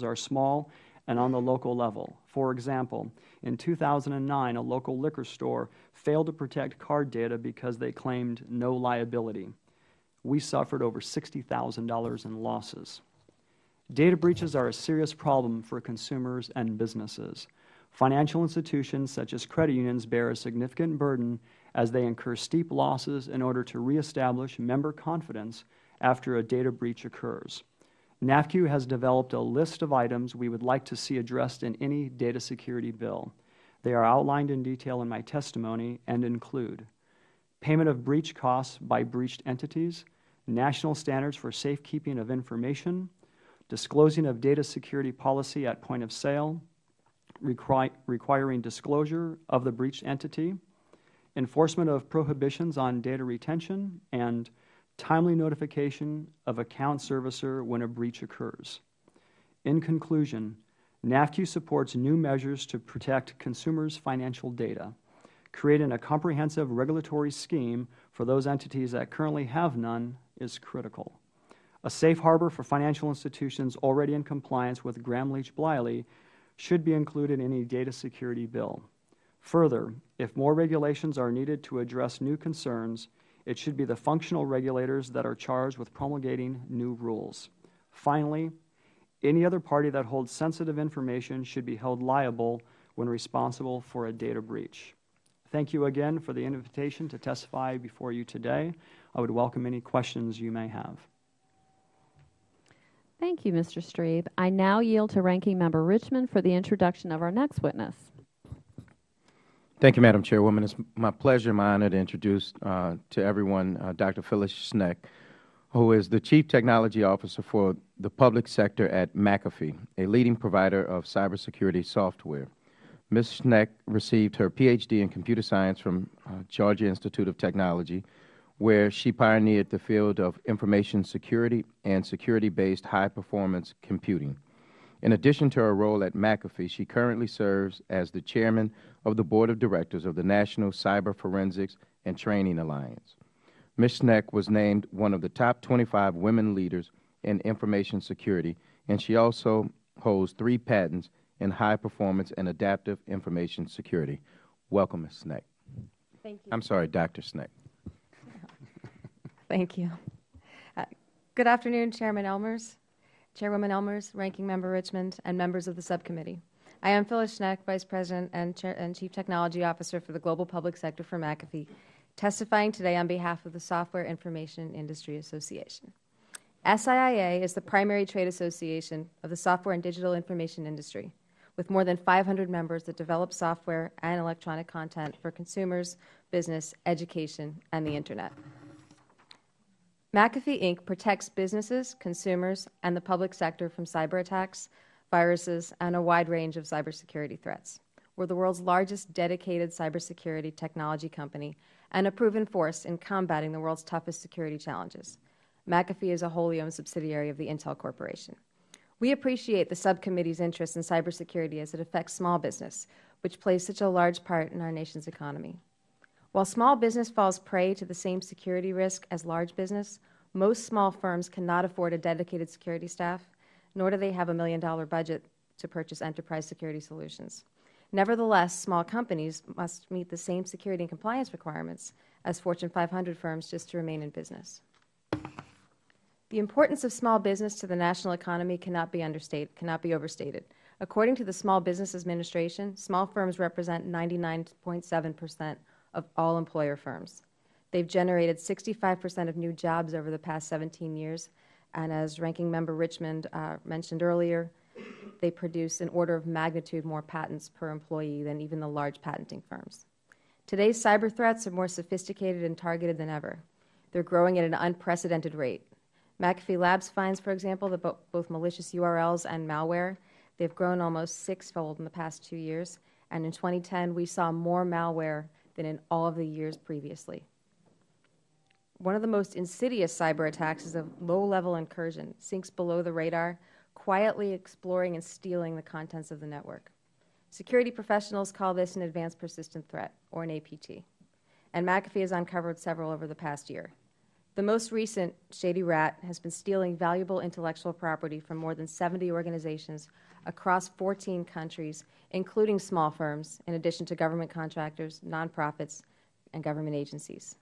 are small and on the local level. For example, in 2009, a local liquor store failed to protect card data because they claimed no liability. We suffered over $60,000 in losses. Data breaches are a serious problem for consumers and businesses. Financial institutions such as credit unions bear a significant burden as they incur steep losses in order to reestablish member confidence after a data breach occurs. NAFCU has developed a list of items we would like to see addressed in any data security bill. They are outlined in detail in my testimony and include payment of breach costs by breached entities, national standards for safekeeping of information, disclosing of data security policy at point of sale, requiring disclosure of the breached entity, enforcement of prohibitions on data retention, and timely notification of account servicer when a breach occurs. In conclusion, NAFCU supports new measures to protect consumers' financial data. Creating a comprehensive regulatory scheme for those entities that currently have none is critical. A safe harbor for financial institutions already in compliance with Gramm-Leach-Bliley should be included in any data security bill. Further, if more regulations are needed to address new concerns, it should be the functional regulators that are charged with promulgating new rules. Finally, any other party that holds sensitive information should be held liable when responsible for a data breach. Thank you again for the invitation to testify before you today. I would welcome any questions you may have. Thank you, Mr. Strebe. I now yield to Ranking Member Richmond for the introduction of our next witness. Thank you, Madam Chairwoman. It's my pleasure, my honor to introduce to everyone Dr. Phyllis Schneck, who is the Chief Technology Officer for the public sector at McAfee, a leading provider of cybersecurity software. Ms. Schneck received her Ph.D. in computer science from Georgia Institute of Technology, where she pioneered the field of information security and security-based high-performance computing. In addition to her role at McAfee, she currently serves as the chairman of the board of directors of the National Cyber Forensics and Training Alliance. Ms. Schneck was named one of the top 25 women leaders in information security, and she also holds 3 patents in high-performance and adaptive information security. Welcome, Ms. Schneck. Thank you. I'm sorry, Dr. Schneck. Thank you. Good afternoon, Chairman Elmers, Chairwoman Elmers, Ranking Member Richmond, and members of the subcommittee. I am Phyllis Schneck, Vice President and Chief Technology Officer for the Global Public Sector for McAfee, testifying today on behalf of the Software Information Industry Association. SIIA is the primary trade association of the software and digital information industry, with more than 500 members that develop software and electronic content for consumers, business, education, and the Internet. McAfee, Inc. protects businesses, consumers, and the public sector from cyber attacks, viruses, and a wide range of cybersecurity threats. We're the world's largest dedicated cybersecurity technology company and a proven force in combating the world's toughest security challenges. McAfee is a wholly owned subsidiary of the Intel Corporation. We appreciate the subcommittee's interest in cybersecurity as it affects small business, which plays such a large part in our nation's economy. While small business falls prey to the same security risk as large business, most small firms cannot afford a dedicated security staff, nor do they have $1 million budget to purchase enterprise security solutions. Nevertheless, small companies must meet the same security and compliance requirements as Fortune 500 firms just to remain in business. The importance of small business to the national economy cannot be overstated. According to the Small Business Administration, small firms represent 99.7% of all employer firms. They've generated 65% of new jobs over the past 17 years, and as Ranking Member Richmond mentioned earlier, they produce an order of magnitude more patents per employee than even the large patenting firms. Today's cyber threats are more sophisticated and targeted than ever. They're growing at an unprecedented rate. McAfee Labs finds, for example, that both malicious URLs and malware, they've grown almost sixfold in the past 2 years, and in 2010 we saw more malware than in all of the years previously. One of the most insidious cyber attacks is a low-level incursion, sinks below the radar, quietly exploring and stealing the contents of the network. Security professionals call this an advanced persistent threat, or an APT, and McAfee has uncovered several over the past year. The most recent, Shady Rat, has been stealing valuable intellectual property from more than 70 organizations across 14 countries, including small firms, in addition to government contractors, nonprofits, and government agencies.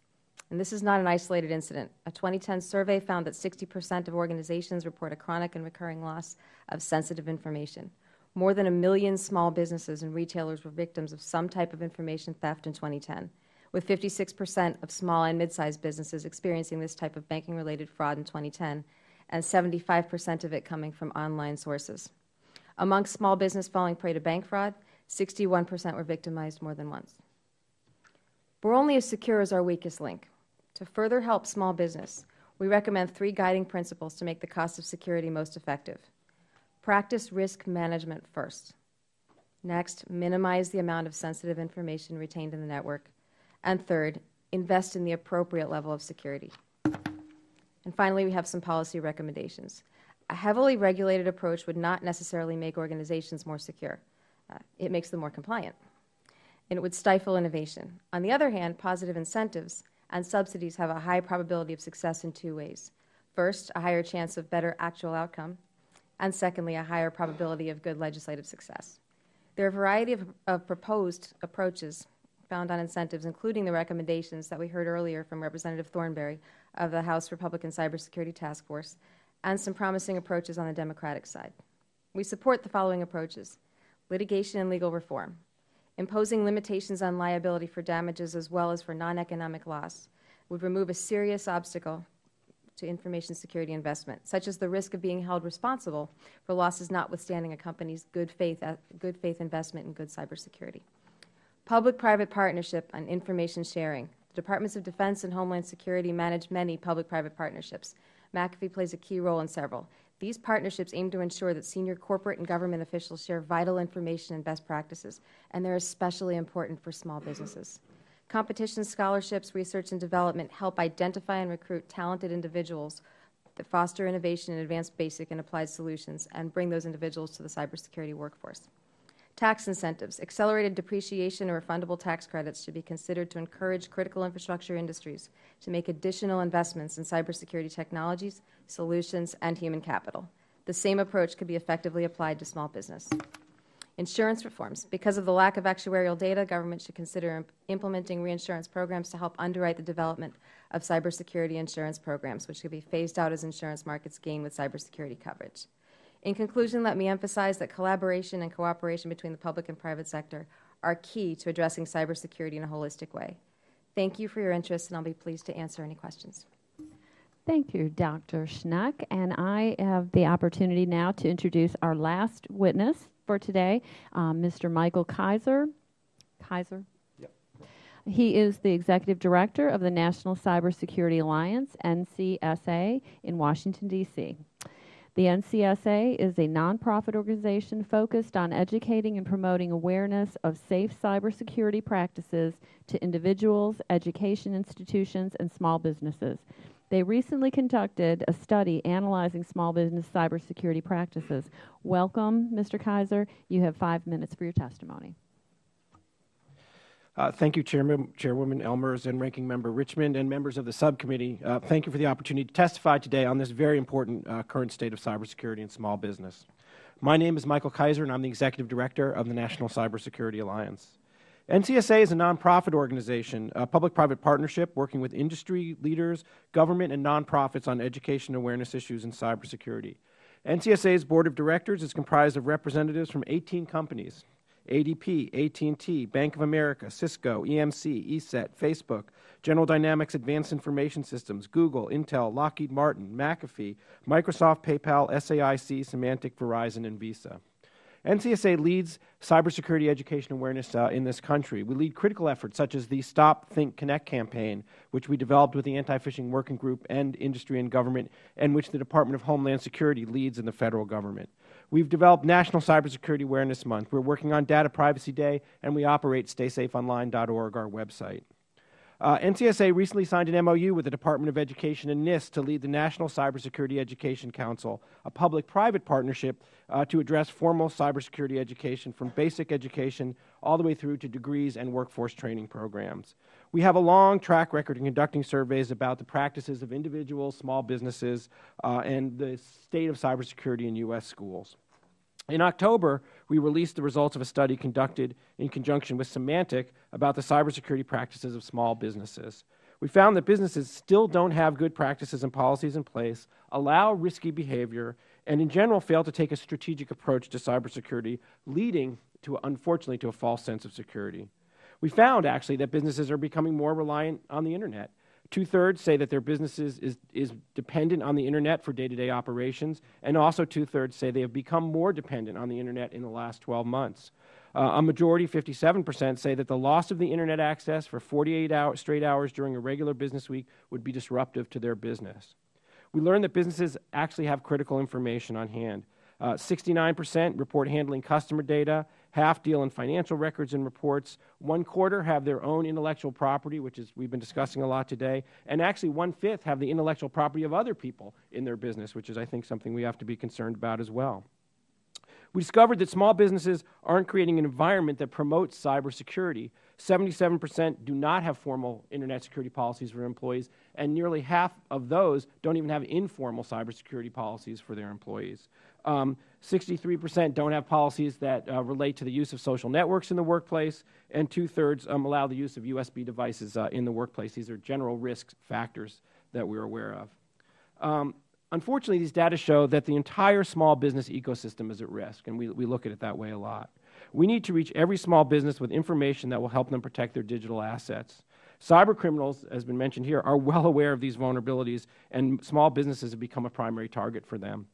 And this is not an isolated incident. A 2010 survey found that 60% of organizations report a chronic and recurring loss of sensitive information. More than 1 million small businesses and retailers were victims of some type of information theft in 2010, with 56% of small and mid-sized businesses experiencing this type of banking-related fraud in 2010, and 75% of it coming from online sources. Among small business falling prey to bank fraud, 61% were victimized more than once. We're only as secure as our weakest link. To further help small business, we recommend 3 guiding principles to make the cost of security most effective. Practice risk management first. Next, minimize the amount of sensitive information retained in the network. And third, invest in the appropriate level of security. And finally, we have some policy recommendations. A heavily regulated approach would not necessarily make organizations more secure. It makes them more compliant, and it would stifle innovation. On the other hand, positive incentives and subsidies have a high probability of success in 2 ways. First, a higher chance of better actual outcome, and secondly, a higher probability of good legislative success. There are a variety of proposed approaches found on incentives, including the recommendations that we heard earlier from Representative Thornberry of the House Republican Cybersecurity Task Force, and some promising approaches on the Democratic side. We support the following approaches: litigation and legal reform, imposing limitations on liability for damages as well as for non-economic loss would remove a serious obstacle to information security investment, such as the risk of being held responsible for losses notwithstanding a company's good faith investment in good cybersecurity. Public-private partnership on information sharing. The Departments of Defense and Homeland Security manage many public-private partnerships. McAfee plays a key role in several. These partnerships aim to ensure that senior corporate and government officials share vital information and best practices, and they're especially important for small businesses. Competition scholarships, research and development help identify and recruit talented individuals that foster innovation in advanced basic and applied solutions and bring those individuals to the cybersecurity workforce. Tax incentives. Accelerated depreciation or refundable tax credits should be considered to encourage critical infrastructure industries to make additional investments in cybersecurity technologies, solutions, and human capital. The same approach could be effectively applied to small business. Insurance reforms. Because of the lack of actuarial data, government should consider implementing reinsurance programs to help underwrite the development of cybersecurity insurance programs, which could be phased out as insurance markets gain with cybersecurity coverage. In conclusion, let me emphasize that collaboration and cooperation between the public and private sector are key to addressing cybersecurity in a holistic way. Thank you for your interest, and I'll be pleased to answer any questions. Thank you, Dr. Schnuck. And I have the opportunity now to introduce our last witness for today, Mr. Michael Kaiser. Kaiser? Yep. He is the Executive Director of the National Cybersecurity Alliance, NCSA, in Washington, D.C. The NCSA is a nonprofit organization focused on educating and promoting awareness of safe cybersecurity practices to individuals, education institutions, and small businesses. They recently conducted a study analyzing small business cybersecurity practices. Welcome, Mr. Kaiser. You have 5 minutes for your testimony. Thank you, Chairwoman Elmers and Ranking Member Richmond and members of the subcommittee. Thank you for the opportunity to testify today on this very important current state of cybersecurity and small business. My name is Michael Kaiser, and I'm the Executive Director of the National Cybersecurity Alliance. NCSA is a nonprofit organization, a public-private partnership working with industry leaders, government, and nonprofits on education and awareness issues in cybersecurity. NCSA's Board of Directors is comprised of representatives from 18 companies: ADP, AT&T, Bank of America, Cisco, EMC, ESET, Facebook, General Dynamics Advanced Information Systems, Google, Intel, Lockheed Martin, McAfee, Microsoft, PayPal, SAIC, Symantec, Verizon, and Visa. NCSA leads cybersecurity education awareness in this country. We lead critical efforts such as the Stop, Think, Connect campaign, which we developed with the Anti-Phishing Working Group and industry and government, and which the Department of Homeland Security leads in the federal government. We've developed National Cybersecurity Awareness Month. We're working on Data Privacy Day, and we operate StaySafeOnline.org, our website. NCSA recently signed an MOU with the Department of Education and NIST to lead the National Cybersecurity Education Council, a public-private partnership to address formal cybersecurity education from basic education all the way through to degrees and workforce training programs. We have a long track record in conducting surveys about the practices of individuals, small businesses, and the state of cybersecurity in U.S. schools. In October, we released the results of a study conducted in conjunction with Symantec about the cybersecurity practices of small businesses. We found that businesses still don't have good practices and policies in place, allow risky behavior, and in general fail to take a strategic approach to cybersecurity, leading to, unfortunately, to a false sense of security. We found, actually, that businesses are becoming more reliant on the Internet. 2/3 say that their businesses is dependent on the Internet for day-to-day operations, and also 2/3 say they have become more dependent on the Internet in the last 12 months. A majority, 57%, say that the loss of the Internet access for 48 straight hours during a regular business week would be disruptive to their business. We learned that businesses actually have critical information on hand. 69% report handling customer data, half deal in financial records and reports, 1/4 have their own intellectual property, which is we've been discussing a lot today, and actually 1/5 have the intellectual property of other people in their business, which is, I think, something we have to be concerned about as well. We discovered that small businesses aren't creating an environment that promotes cybersecurity. 77% do not have formal Internet security policies for employees, and nearly half of those don't even have informal cybersecurity policies for their employees. 63% don't have policies that relate to the use of social networks in the workplace, and 2/3 allow the use of USB devices in the workplace. These are general risk factors that we're aware of. Unfortunately, these data show that the entire small business ecosystem is at risk, and we look at it that way a lot. We need to reach every small business with information that will help them protect their digital assets. Cyber criminals, as has been mentioned here, are well aware of these vulnerabilities, and small businesses have become a primary target for them.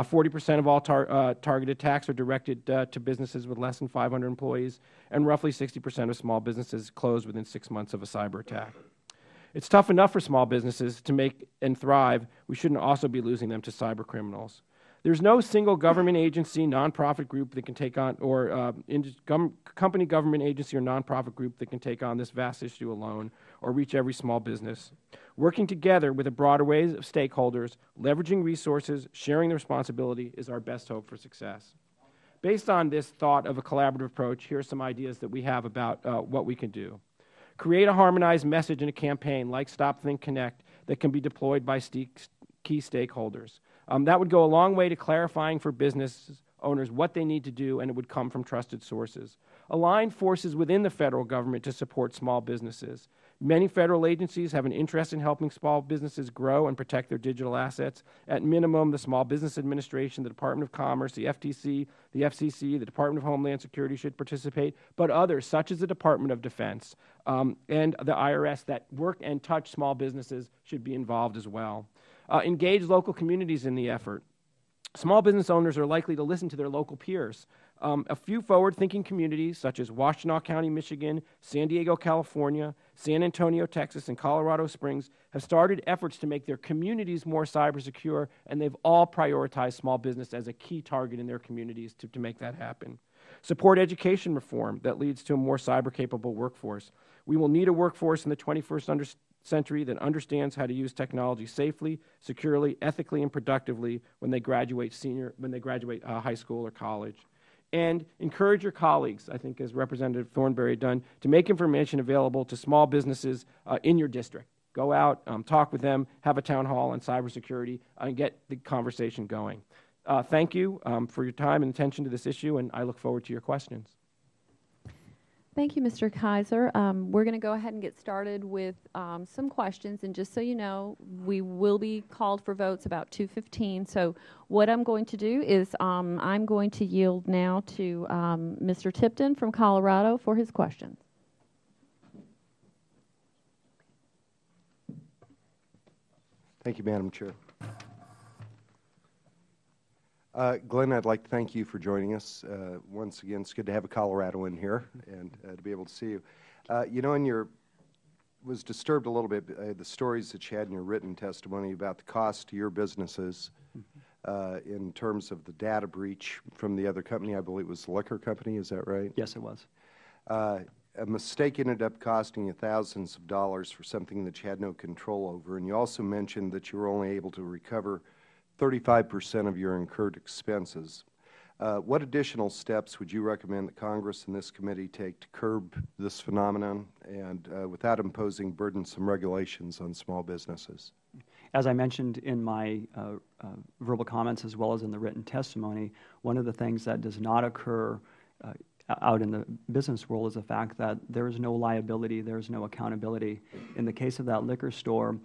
40% of all targeted attacks are directed to businesses with less than 500 employees, and roughly 60% of small businesses close within 6 months of a cyber attack. It's tough enough for small businesses to make and thrive. We shouldn't also be losing them to cyber criminals. There's no single government agency, nonprofit group that can take on, or company, government agency, or nonprofit group that can take on this vast issue alone or reach every small business. Working together with a broad array of stakeholders, leveraging resources, sharing the responsibility is our best hope for success. Based on this thought of a collaborative approach, here are some ideas that we have about what we can do. Create a harmonized message in a campaign like Stop, Think, Connect that can be deployed by key stakeholders. That would go a long way to clarifying for business owners what they need to do, and it would come from trusted sources. Align forces within the federal government to support small businesses. Many federal agencies have an interest in helping small businesses grow and protect their digital assets. At minimum, the Small Business Administration, the Department of Commerce, the FTC, the FCC, the Department of Homeland Security should participate, but others, such as the Department of Defense and the IRS that work and touch small businesses, should be involved as well. Engage local communities in the effort. Small business owners are likely to listen to their local peers. A few forward-thinking communities, such as Washtenaw County, Michigan, San Diego, California, San Antonio, Texas, and Colorado Springs, have started efforts to make their communities more cyber secure, and they've all prioritized small business as a key target in their communities to make that happen. Support education reform that leads to a more cyber-capable workforce. We will need a workforce in the 21st century that understands how to use technology safely, securely, ethically, and productively when they graduate high school or college. And encourage your colleagues, I think as Representative Thornberry had done, to make information available to small businesses in your district. Go out, talk with them, have a town hall on cybersecurity, and get the conversation going. thank you for your time and attention to this issue, and I look forward to your questions. Thank you, Mr. Kaiser. We're going to go ahead and get started with some questions. And just so you know, we will be called for votes about 2:15. So what I'm going to do is I'm going to yield now to Mr. Tipton from Colorado for his questions. Thank you, Madam Chair. Glenn, I'd like to thank you for joining us. Once again, it's good to have a Coloradoan here and to be able to see you. You know, was disturbed a little bit the stories that you had in your written testimony about the cost to your businesses in terms of the data breach from the other company. I believe it was the liquor company. Is that right? Yes, it was. A mistake ended up costing you thousands of dollars for something that you had no control over. And you also mentioned that you were only able to recover 35% of your incurred expenses. What additional steps would you recommend that Congress and this committee take to curb this phenomenon and without imposing burdensome regulations on small businesses? As I mentioned in my verbal comments as well as in the written testimony, one of the things that does not occur out in the business world is the fact that there is no liability, there is no accountability. In the case of that liquor store,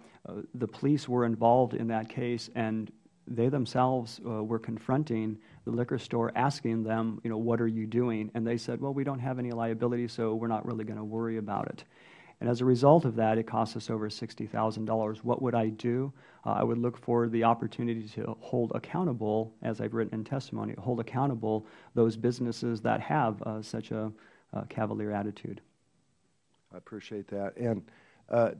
the police were involved in that case, and they themselves were confronting the liquor store, asking them, you know, what are you doing? And they said, well, we don't have any liability, so we're not really going to worry about it. And as a result of that, it cost us over $60,000. What would I do? I would look for the opportunity to hold accountable, as I've written in testimony, hold accountable those businesses that have such a cavalier attitude. I appreciate that. And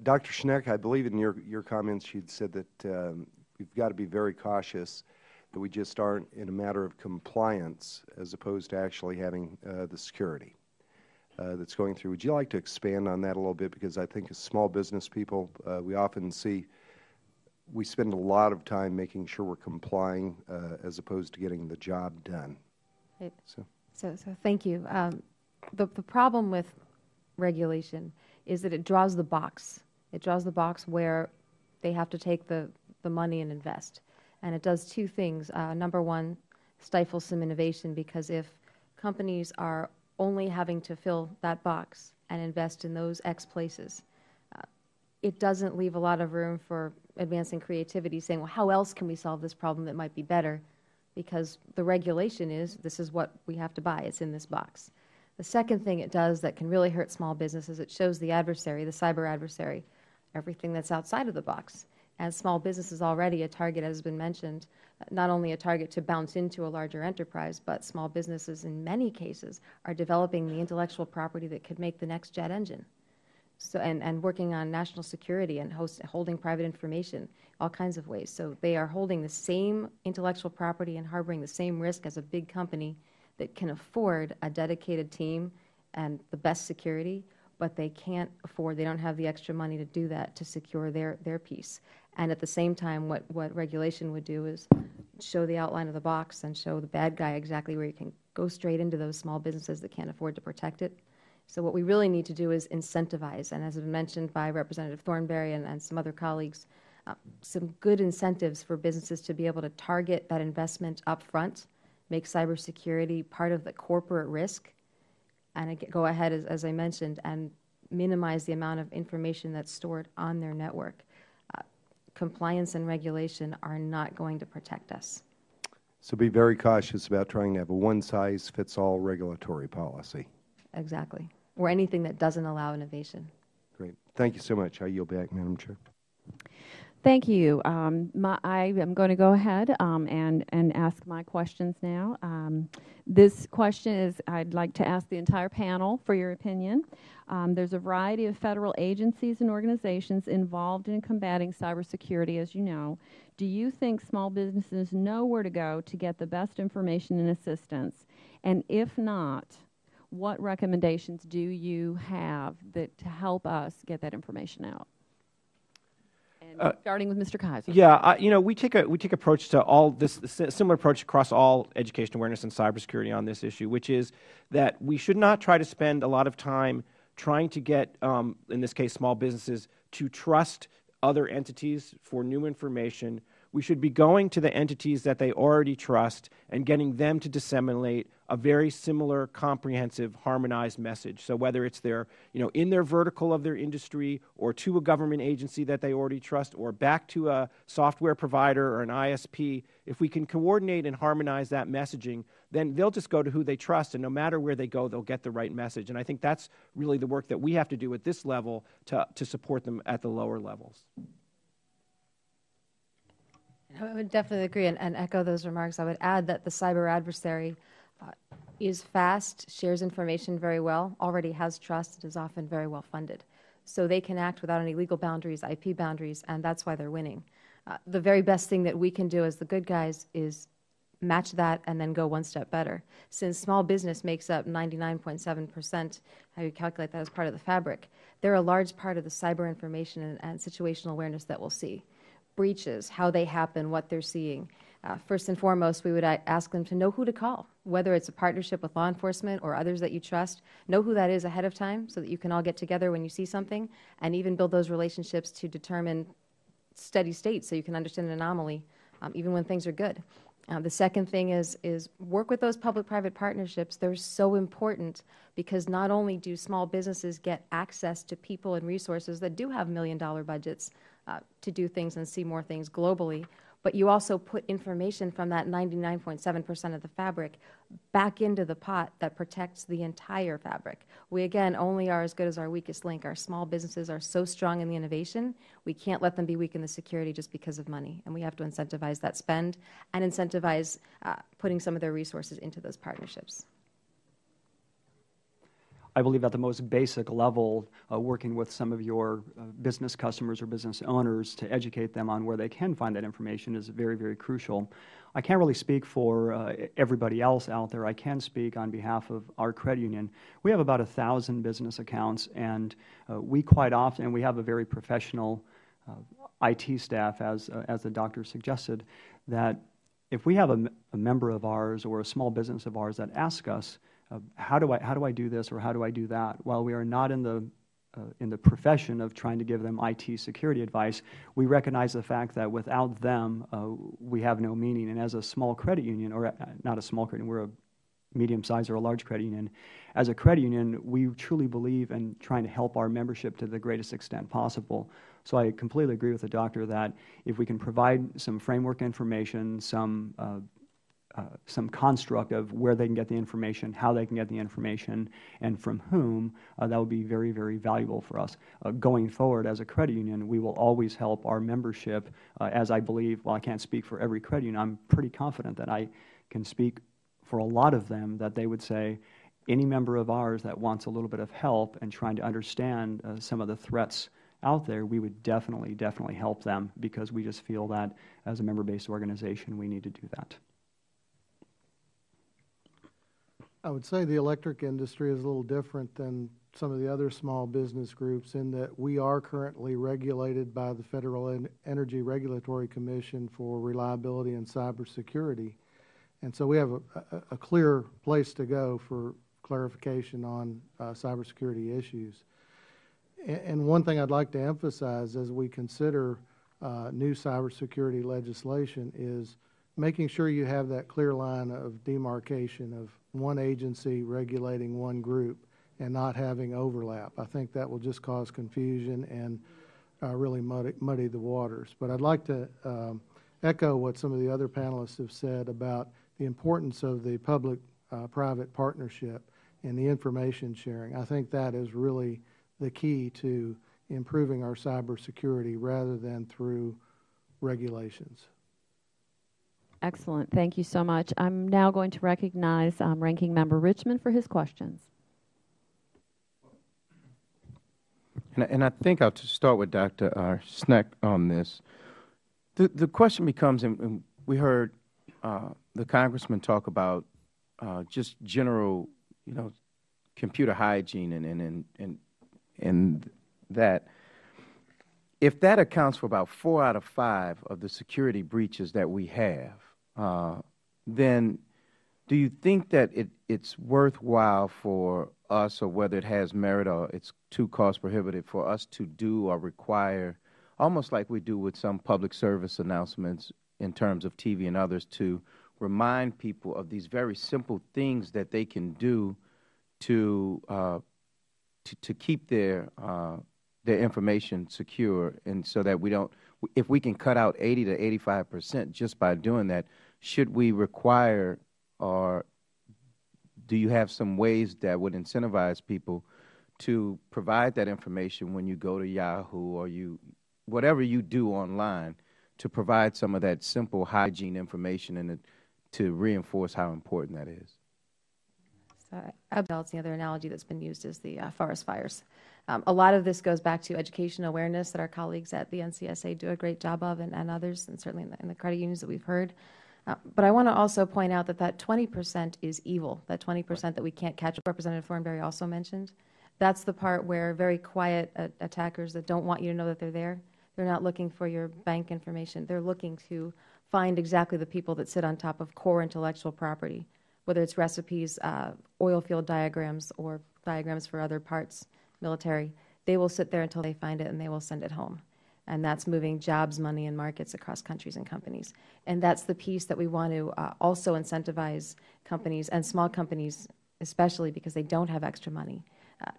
Dr. Schneck, I believe in your comments you'd said that we've got to be very cautious that we just aren't in a matter of compliance as opposed to actually having the security that's going through. Would you like to expand on that a little bit? Because I think as small business people, we often see we spend a lot of time making sure we're complying as opposed to getting the job done. Right. So thank you. The problem with regulation is that it draws the box. It draws the box where they have to take the money and invest. And it does two things. Number one, stifles some innovation, because if companies are only having to fill that box and invest in those X places, it doesn't leave a lot of room for advancing creativity, saying, well, how else can we solve this problem that might be better? Because the regulation is, this is what we have to buy. It's in this box. The second thing it does that can really hurt small businesses, it shows the adversary, the cyber adversary, everything that's outside of the box. As small business is already a target, as has been mentioned, not only a target to bounce into a larger enterprise, but small businesses in many cases are developing the intellectual property that could make the next jet engine. So, and working on national security and holding private information, all kinds of ways. So they are holding the same intellectual property and harboring the same risk as a big company that can afford a dedicated team and the best security, but they can't afford, they don't have the extra money to do that, to secure their piece. And at the same time, what regulation would do is show the outline of the box and show the bad guy exactly where you can go straight into those small businesses that can't afford to protect it. So what we really need to do is incentivize, and as has been mentioned by Representative Thornberry and some other colleagues, some good incentives for businesses to be able to target that investment up front, make cybersecurity part of the corporate risk, and go ahead, as I mentioned, and minimize the amount of information that's stored on their network. Compliance and regulation are not going to protect us. So be very cautious about trying to have a one-size-fits-all regulatory policy. Exactly. Or anything that doesn't allow innovation. Great. Thank you so much. I yield back, Madam Chair. Thank you. I am going to go ahead and ask my questions now. This question is, I'd like to ask the entire panel for your opinion. There's a variety of federal agencies and organizations involved in combating cybersecurity, as you know. Do you think small businesses know where to go to get the best information and assistance? And if not, what recommendations do you have to help us get that information out? Starting with Mr. Kaiser. Yeah, you know, we take approach to all this similar approach across all education awareness and cybersecurity on this issue, which is that we should not try to spend a lot of time trying to get, in this case, small businesses to trust other entities for new information we should be going to the entities that they already trust and getting them to disseminate a very similar, comprehensive, harmonized message. So whether it's in their vertical of their industry, or to a government agency that they already trust, or back to a software provider or an ISP, if we can coordinate and harmonize that messaging, then they'll just go to who they trust, and no matter where they go, they'll get the right message. And I think that's really the work that we have to do at this level to support them at the lower levels. I would definitely agree and echo those remarks. I would add that the cyber adversary is fast, shares information very well, already has trust, is often very well funded. So they can act without any legal boundaries, IP boundaries, and that's why they're winning. The very best thing that we can do as the good guys is match that and then go one step better. Since small business makes up 99.7%, how you calculate that as part of the fabric, they're a large part of the cyber information and situational awareness that we'll see. Breaches, how they happen, what they're seeing. First and foremost, we would ask them to know who to call, whether it's a partnership with law enforcement or others that you trust. Know who that is ahead of time so that you can all get together when you see something, and even build those relationships to determine steady state so you can understand an anomaly even when things are good. The second thing is work with those public-private partnerships. They're so important because not only do small businesses get access to people and resources that do have million-dollar budgets to do things and see more things globally, but you also put information from that 99.7% of the fabric back into the pot that protects the entire fabric. We, again, only are as good as our weakest link. Our small businesses are so strong in the innovation, we can't let them be weak in the security just because of money. And we have to incentivize that spend and incentivize putting some of their resources into those partnerships. I believe at the most basic level, working with some of your business customers or business owners to educate them on where they can find that information is very, very crucial. I can't really speak for everybody else out there. I can speak on behalf of our credit union. We have about 1,000 business accounts, and we quite often, and we have a very professional IT staff, as the doctor suggested, that if we have a member of ours or a small business of ours that asks us, how do I do this or how do I do that? While we are not in the profession of trying to give them IT security advice, we recognize the fact that without them, we have no meaning. And as a small credit union, or not a small credit union, we're a medium-sized or a large credit union. As a credit union, we truly believe in trying to help our membership to the greatest extent possible. So I completely agree with the doctor that if we can provide some framework information, some construct of where they can get the information, how they can get the information, and from whom, that would be very, very valuable for us. Going forward, as a credit union, we will always help our membership, as I believe, while I can't speak for every credit union, I'm pretty confident that I can speak for a lot of them, that they would say, any member of ours that wants a little bit of help and trying to understand some of the threats out there, we would definitely, definitely help them, because we just feel that as a member-based organization, we need to do that. I would say the electric industry is a little different than some of the other small business groups in that we are currently regulated by the Federal Energy Regulatory Commission for reliability and cybersecurity. And so we have a clear place to go for clarification on cybersecurity issues. And one thing I'd like to emphasize as we consider new cybersecurity legislation is making sure you have that clear line of demarcation of one agency regulating one group and not having overlap. I think that will just cause confusion and really muddy the waters. But I'd like to echo what some of the other panelists have said about the importance of the public-private partnership and the information sharing. I think that is really the key to improving our cybersecurity rather than through regulations. Excellent. Thank you so much. I'm now going to recognize Ranking Member Richmond for his questions. And I think I'll start with Dr. Schneck on this. The question becomes, and we heard the Congressman talk about just general, computer hygiene and that. If that accounts for about 4 out of 5 of the security breaches that we have, then do you think that it's worthwhile for us, or whether it has merit or it's too cost prohibitive for us to do or require, almost like we do with some public service announcements, in terms of TV and others to remind people of these very simple things that they can do to keep their information secure, and so that we don't. If we can cut out 80 to 85% just by doing that, should we require, or do you have some ways that would incentivize people to provide that information when you go to Yahoo or whatever you do online, to provide some of that simple hygiene information and to reinforce how important that is? The other analogy that's been used is the forest fires. A lot of this goes back to education awareness that our colleagues at the NCSA do a great job of, and others, and certainly in the credit unions that we've heard. But I want to also point out that 20% is evil, that 20% that we can't catch. Representative Thornberry also mentioned. That's the part where very quiet attackers that don't want you to know that they're there, they're not looking for your bank information. They're looking to find exactly the people that sit on top of core intellectual property, whether it's recipes, oil field diagrams, or diagrams for other parts, military. They will sit there until they find it, and they will send it home. And that's moving jobs, money, and markets across countries and companies. And that's the piece that we want to also incentivize companies, and small companies especially, because they don't have extra money,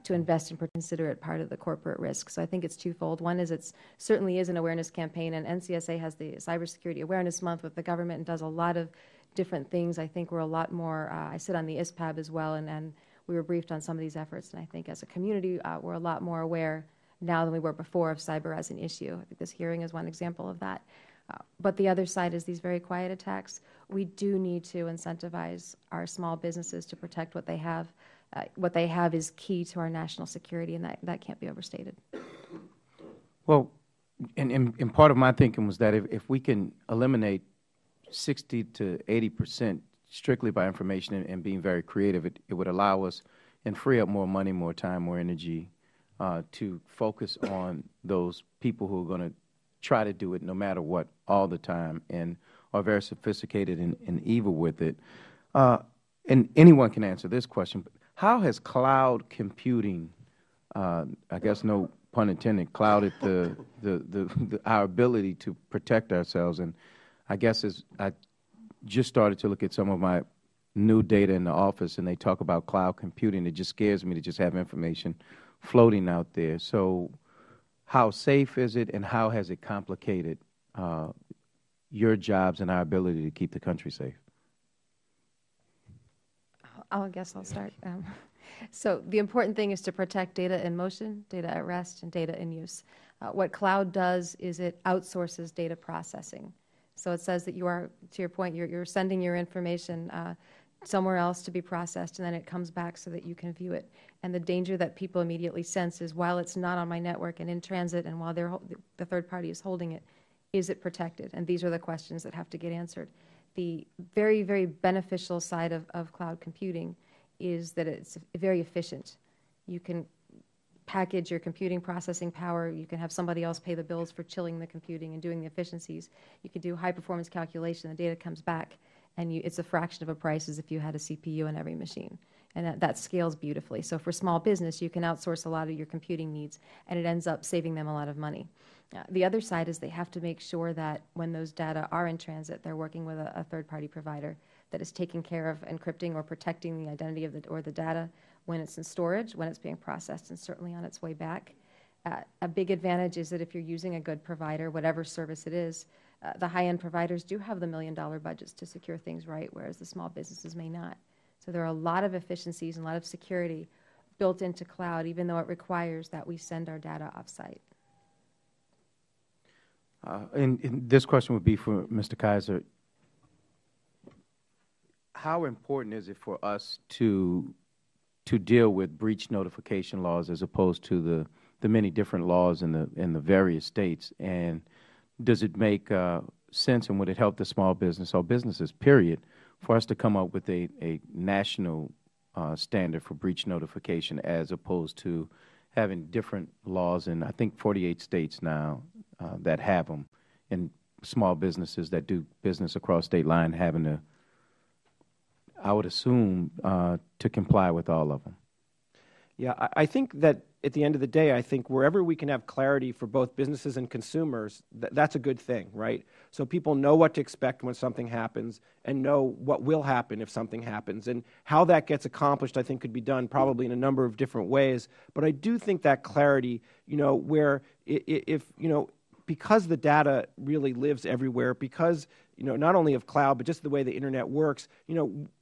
to invest and consider it part of the corporate risk. So I think it's twofold. One is it certainly is an awareness campaign, and NCSA has the Cybersecurity Awareness Month with the government and does a lot of different things. I think we're a lot more, I sit on the ISPAB as well, and we were briefed on some of these efforts, and I think as a community we're a lot more aware now than we were before of cyber as an issue. I think this hearing is one example of that. But the other side is these very quiet attacks. We do need to incentivize our small businesses to protect what they have. What they have is key to our national security, and that can't be overstated. Well, and part of my thinking was that if we can eliminate 60 to 80% strictly by information and being very creative, it would allow us and free up more money, more time, more energy to focus on those people who are going to try to do it no matter what all the time and are very sophisticated and evil with it. And anyone can answer this question, but how has cloud computing, I guess no pun intended, clouded our ability to protect ourselves? And I guess as I just started to look at some of my new data in the office, and they talk about cloud computing, it just scares me to just have information floating out there. So how safe is it, and how has it complicated your jobs and our ability to keep the country safe? I guess I'll start. So the important thing is to protect data in motion, data at rest, and data in use. What cloud does is it outsources data processing. So it says that you are, to your point, you're sending your information somewhere else to be processed, and then it comes back so that you can view it. And the danger that people immediately sense is, while it's not on my network and in transit, and while the third party is holding it, is it protected? And these are the questions that have to get answered. The very, very beneficial side of cloud computing is that it's very efficient. You can package your computing processing power. You can have somebody else pay the bills for chilling the computing and doing the efficiencies. You can do high-performance calculation. The data comes back, and it's a fraction of a price as if you had a CPU in every machine. And that scales beautifully. So for small business, you can outsource a lot of your computing needs, and it ends up saving them a lot of money. The other side is they have to make sure that when those data are in transit, they're working with a third-party provider that is taking care of encrypting or protecting the identity of the data when it's in storage, when it's being processed, and certainly on its way back. A big advantage is that if you're using a good provider, whatever service it is, the high-end providers do have the million-dollar budgets to secure things right, whereas the small businesses may not. So there are a lot of efficiencies and a lot of security built into cloud, even though it requires that we send our data off-site. And this question would be for Mr. Kaiser. How important is it for us to deal with breach notification laws as opposed to the many different laws in the various states? And does it make sense, and would it help the small business or businesses, period, for us to come up with a national standard for breach notification as opposed to having different laws in, I think, 48 states now that have them, and small businesses that do business across state line having to, I would assume, to comply with all of them? Yeah, I think that at the end of the day, I think wherever we can have clarity for both businesses and consumers, that's a good thing, right? So people know what to expect when something happens and know what will happen if something happens. And how that gets accomplished, I think, could be done probably in a number of different ways. But I do think that clarity, where if, because the data really lives everywhere, because not only of cloud, but just the way the internet works,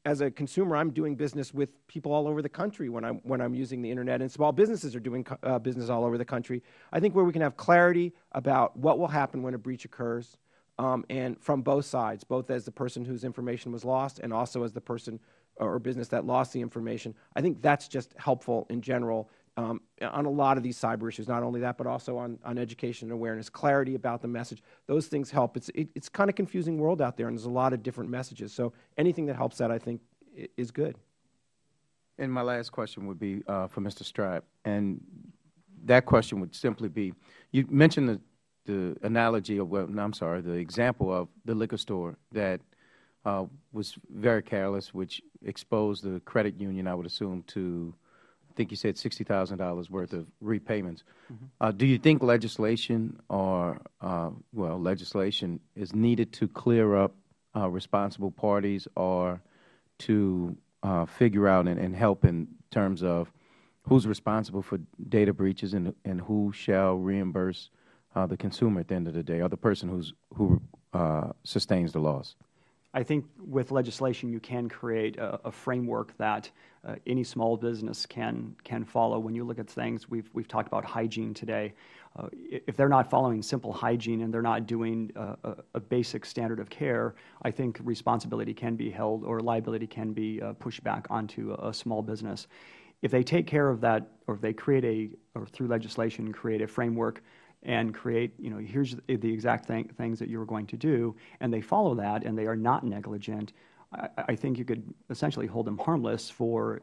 as a consumer, I'm doing business with people all over the country when I'm using the internet, and small businesses are doing business all over the country. I think where we can have clarity about what will happen when a breach occurs, and from both sides, both as the person whose information was lost and also as the person or business that lost the information, I think that's just helpful in general. On a lot of these cyber issues, not only that, but also on education and awareness, clarity about the message. Those things help. It's kind of confusing world out there, and there's a lot of different messages. So anything that helps that, I think, is good. And my last question would be for Mr. Strib, and that question would simply be: you mentioned the analogy of, the example of the liquor store that was very careless, which exposed the credit union, I would assume, to, I think you said $60,000 worth of repayments. Mm-hmm. Do you think legislation legislation is needed to clear up responsible parties, or to figure out and help in terms of who's responsible for data breaches and who shall reimburse the consumer at the end of the day, or the person who sustains the loss? I think with legislation you can create a framework that any small business can follow. When you look at things, we've talked about hygiene today. If they're not following simple hygiene and they're not doing a basic standard of care, I think responsibility can be held or liability can be pushed back onto a small business. If they take care of that, or if they create or through legislation create a framework and create, here's the exact things that you're going to do, and they follow that, and they are not negligent, I think you could essentially hold them harmless for,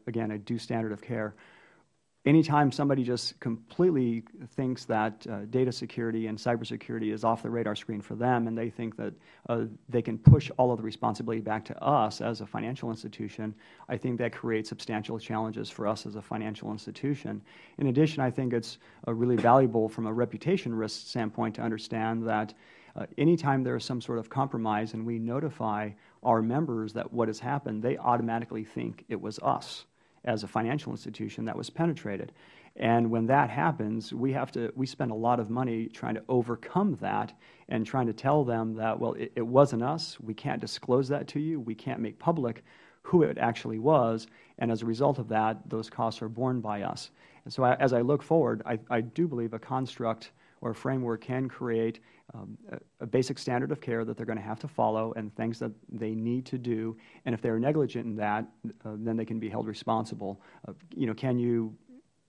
again, a due standard of care. Anytime somebody just completely thinks that data security and cybersecurity is off the radar screen for them, and they think that they can push all of the responsibility back to us as a financial institution, I think that creates substantial challenges for us as a financial institution. In addition, I think it's really valuable from a reputation risk standpoint to understand that anytime there is some sort of compromise and we notify our members that what has happened, they automatically think it was us as a financial institution that was penetrated. And when that happens, we spend a lot of money trying to overcome that and trying to tell them that, well, it wasn't us, we can't disclose that to you, we can't make public who it actually was, and as a result of that, those costs are borne by us. And so as I look forward, I do believe a construct or a framework can create a basic standard of care that they're going to have to follow and things that they need to do. And if they're negligent in that, then they can be held responsible. Can you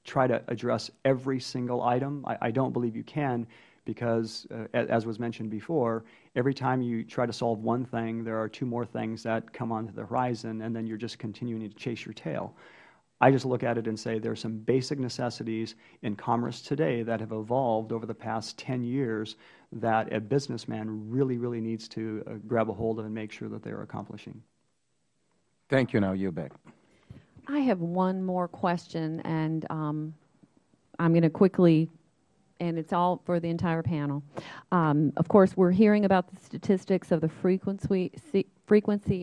try to address every single item? I don't believe you can, because as was mentioned before, every time you try to solve one thing, there are two more things that come onto the horizon, and then you're just continuing to chase your tail. I just look at it and say there are some basic necessities in commerce today that have evolved over the past 10 years that a businessman really, really needs to grab a hold of and make sure that they're accomplishing. Thank you. Now yield back. I have one more question, and I'm going to quickly, and it's all for the entire panel. Of course, we're hearing about the statistics of the frequency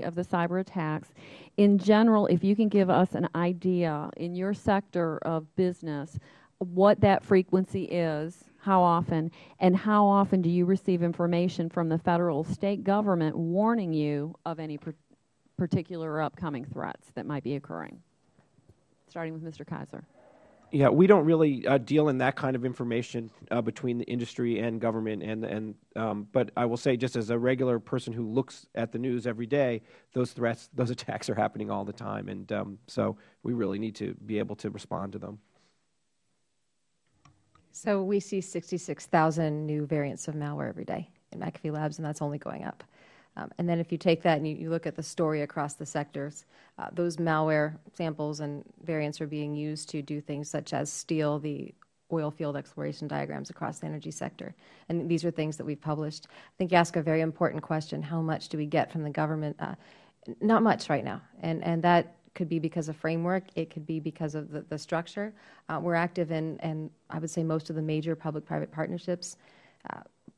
of the cyber attacks. In general, if you can give us an idea in your sector of business what that frequency is, how often, and how often do you receive information from the federal state government warning you of any particular or upcoming threats that might be occurring? Starting with Mr. Kaiser. Yeah, we don't really deal in that kind of information between the industry and government, but I will say, just as a regular person who looks at the news every day, those threats, those attacks are happening all the time, and so we really need to be able to respond to them. So we see 66,000 new variants of malware every day in McAfee Labs, and that's only going up. And then if you take that and you look at the story across the sectors, those malware samples and variants are being used to do things such as steal the oil field exploration diagrams across the energy sector. And these are things that we've published. I think you ask a very important question: how much do we get from the government? Not much right now. And that could be because of framework. It could be because of the structure. We're active in I would say, most of the major public-private partnerships.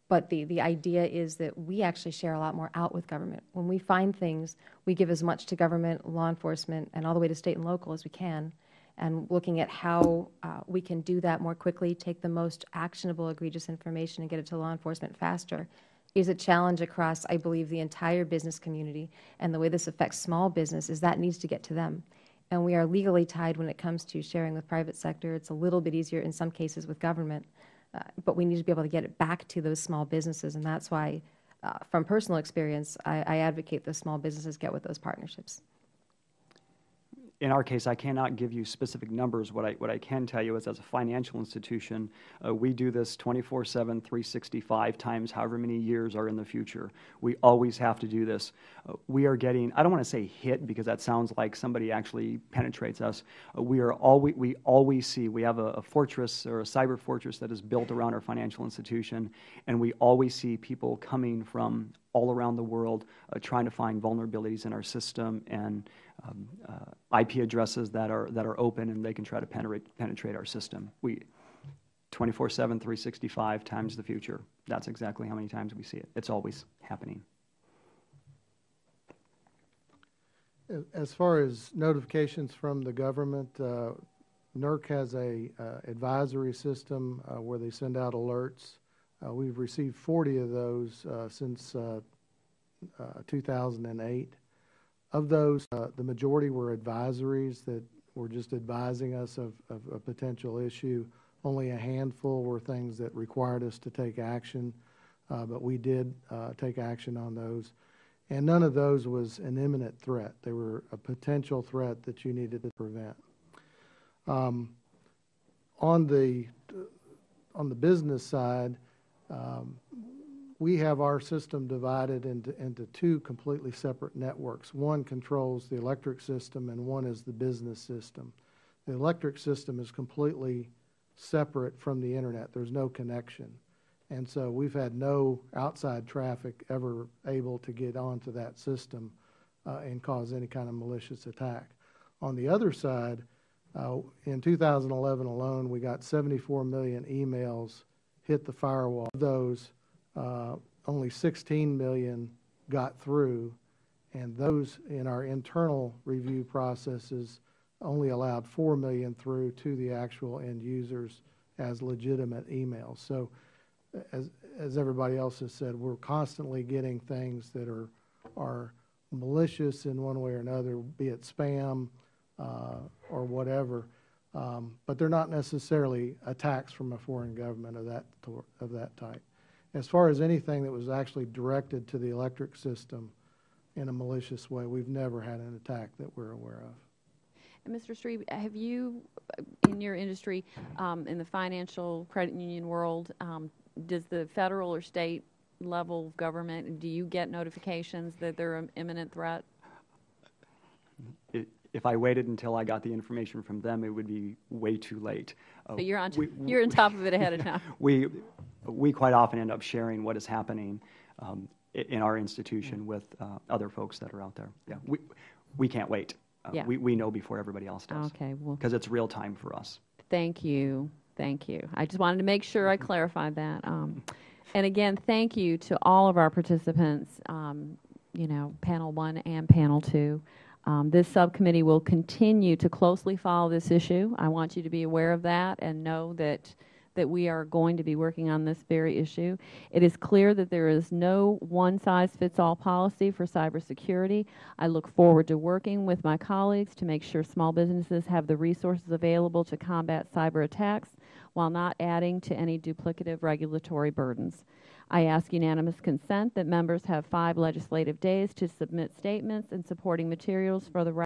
But the idea is that we actually share a lot more out with government. When we find things, we give as much to government, law enforcement, and all the way to state and local as we can. And looking at how we can do that more quickly, take the most actionable, egregious information and get it to law enforcement faster is a challenge across, I believe, the entire business community. And the way this affects small business is that needs to get to them. And we are legally tied when it comes to sharing with private sector. It's a little bit easier in some cases with government. But we need to be able to get it back to those small businesses, and that's why, from personal experience, I advocate the small businesses get with those partnerships. In our case, I cannot give you specific numbers. What I can tell you is, as a financial institution, we do this 24/7, 365 times however many years are in the future. We always have to do this. We are getting, I don't want to say hit because that sounds like somebody actually penetrates us. We always see, we have a fortress or a cyber fortress that is built around our financial institution, and we always see people coming from all around the world trying to find vulnerabilities in our system and IP addresses that are open, and they can try to penetrate our system. We 24/7, 365 times the future. That's exactly how many times we see it. It's always happening. As far as notifications from the government, NERC has a advisory system where they send out alerts. We've received 40 of those since 2008. Of those, the majority were advisories that were just advising us of a potential issue. Only a handful were things that required us to take action, but we did take action on those. And none of those was an imminent threat. They were a potential threat that you needed to prevent. On the business side, we have our system divided into two completely separate networks. One controls the electric system, and one is the business system. The electric system is completely separate from the internet. There's no connection. And so we've had no outside traffic ever able to get onto that system and cause any kind of malicious attack. On the other side, in 2011 alone, we got 74 million emails hit the firewall. Of those, only 16 million got through, and those in our internal review processes only allowed 4 million through to the actual end users as legitimate emails. So as everybody else has said, we're constantly getting things that are malicious in one way or another, be it spam or whatever, but they're not necessarily attacks from a foreign government of that type. As far as anything that was actually directed to the electric system in a malicious way, we've never had an attack that we're aware of. And Mr. Strebe, have you, in your industry, in the financial credit union world, does the federal or state level of government, do you get notifications that they're an imminent threat? If I waited until I got the information from them, it would be way too late. So you're on top of it ahead of time. We quite often end up sharing what is happening in our institution with other folks that are out there. Yeah, we can't wait. Yeah. We know before everybody else does. Okay, well, because it's real time for us. Thank you. Thank you. I just wanted to make sure I clarified that. And again, thank you to all of our participants, you know, Panel 1 and Panel 2. This subcommittee will continue to closely follow this issue. I want you to be aware of that and know that we are going to be working on this very issue. It is clear that there is no one-size-fits-all policy for cybersecurity. I look forward to working with my colleagues to make sure small businesses have the resources available to combat cyber attacks while not adding to any duplicative regulatory burdens. I ask unanimous consent that members have 5 legislative days to submit statements and supporting materials for the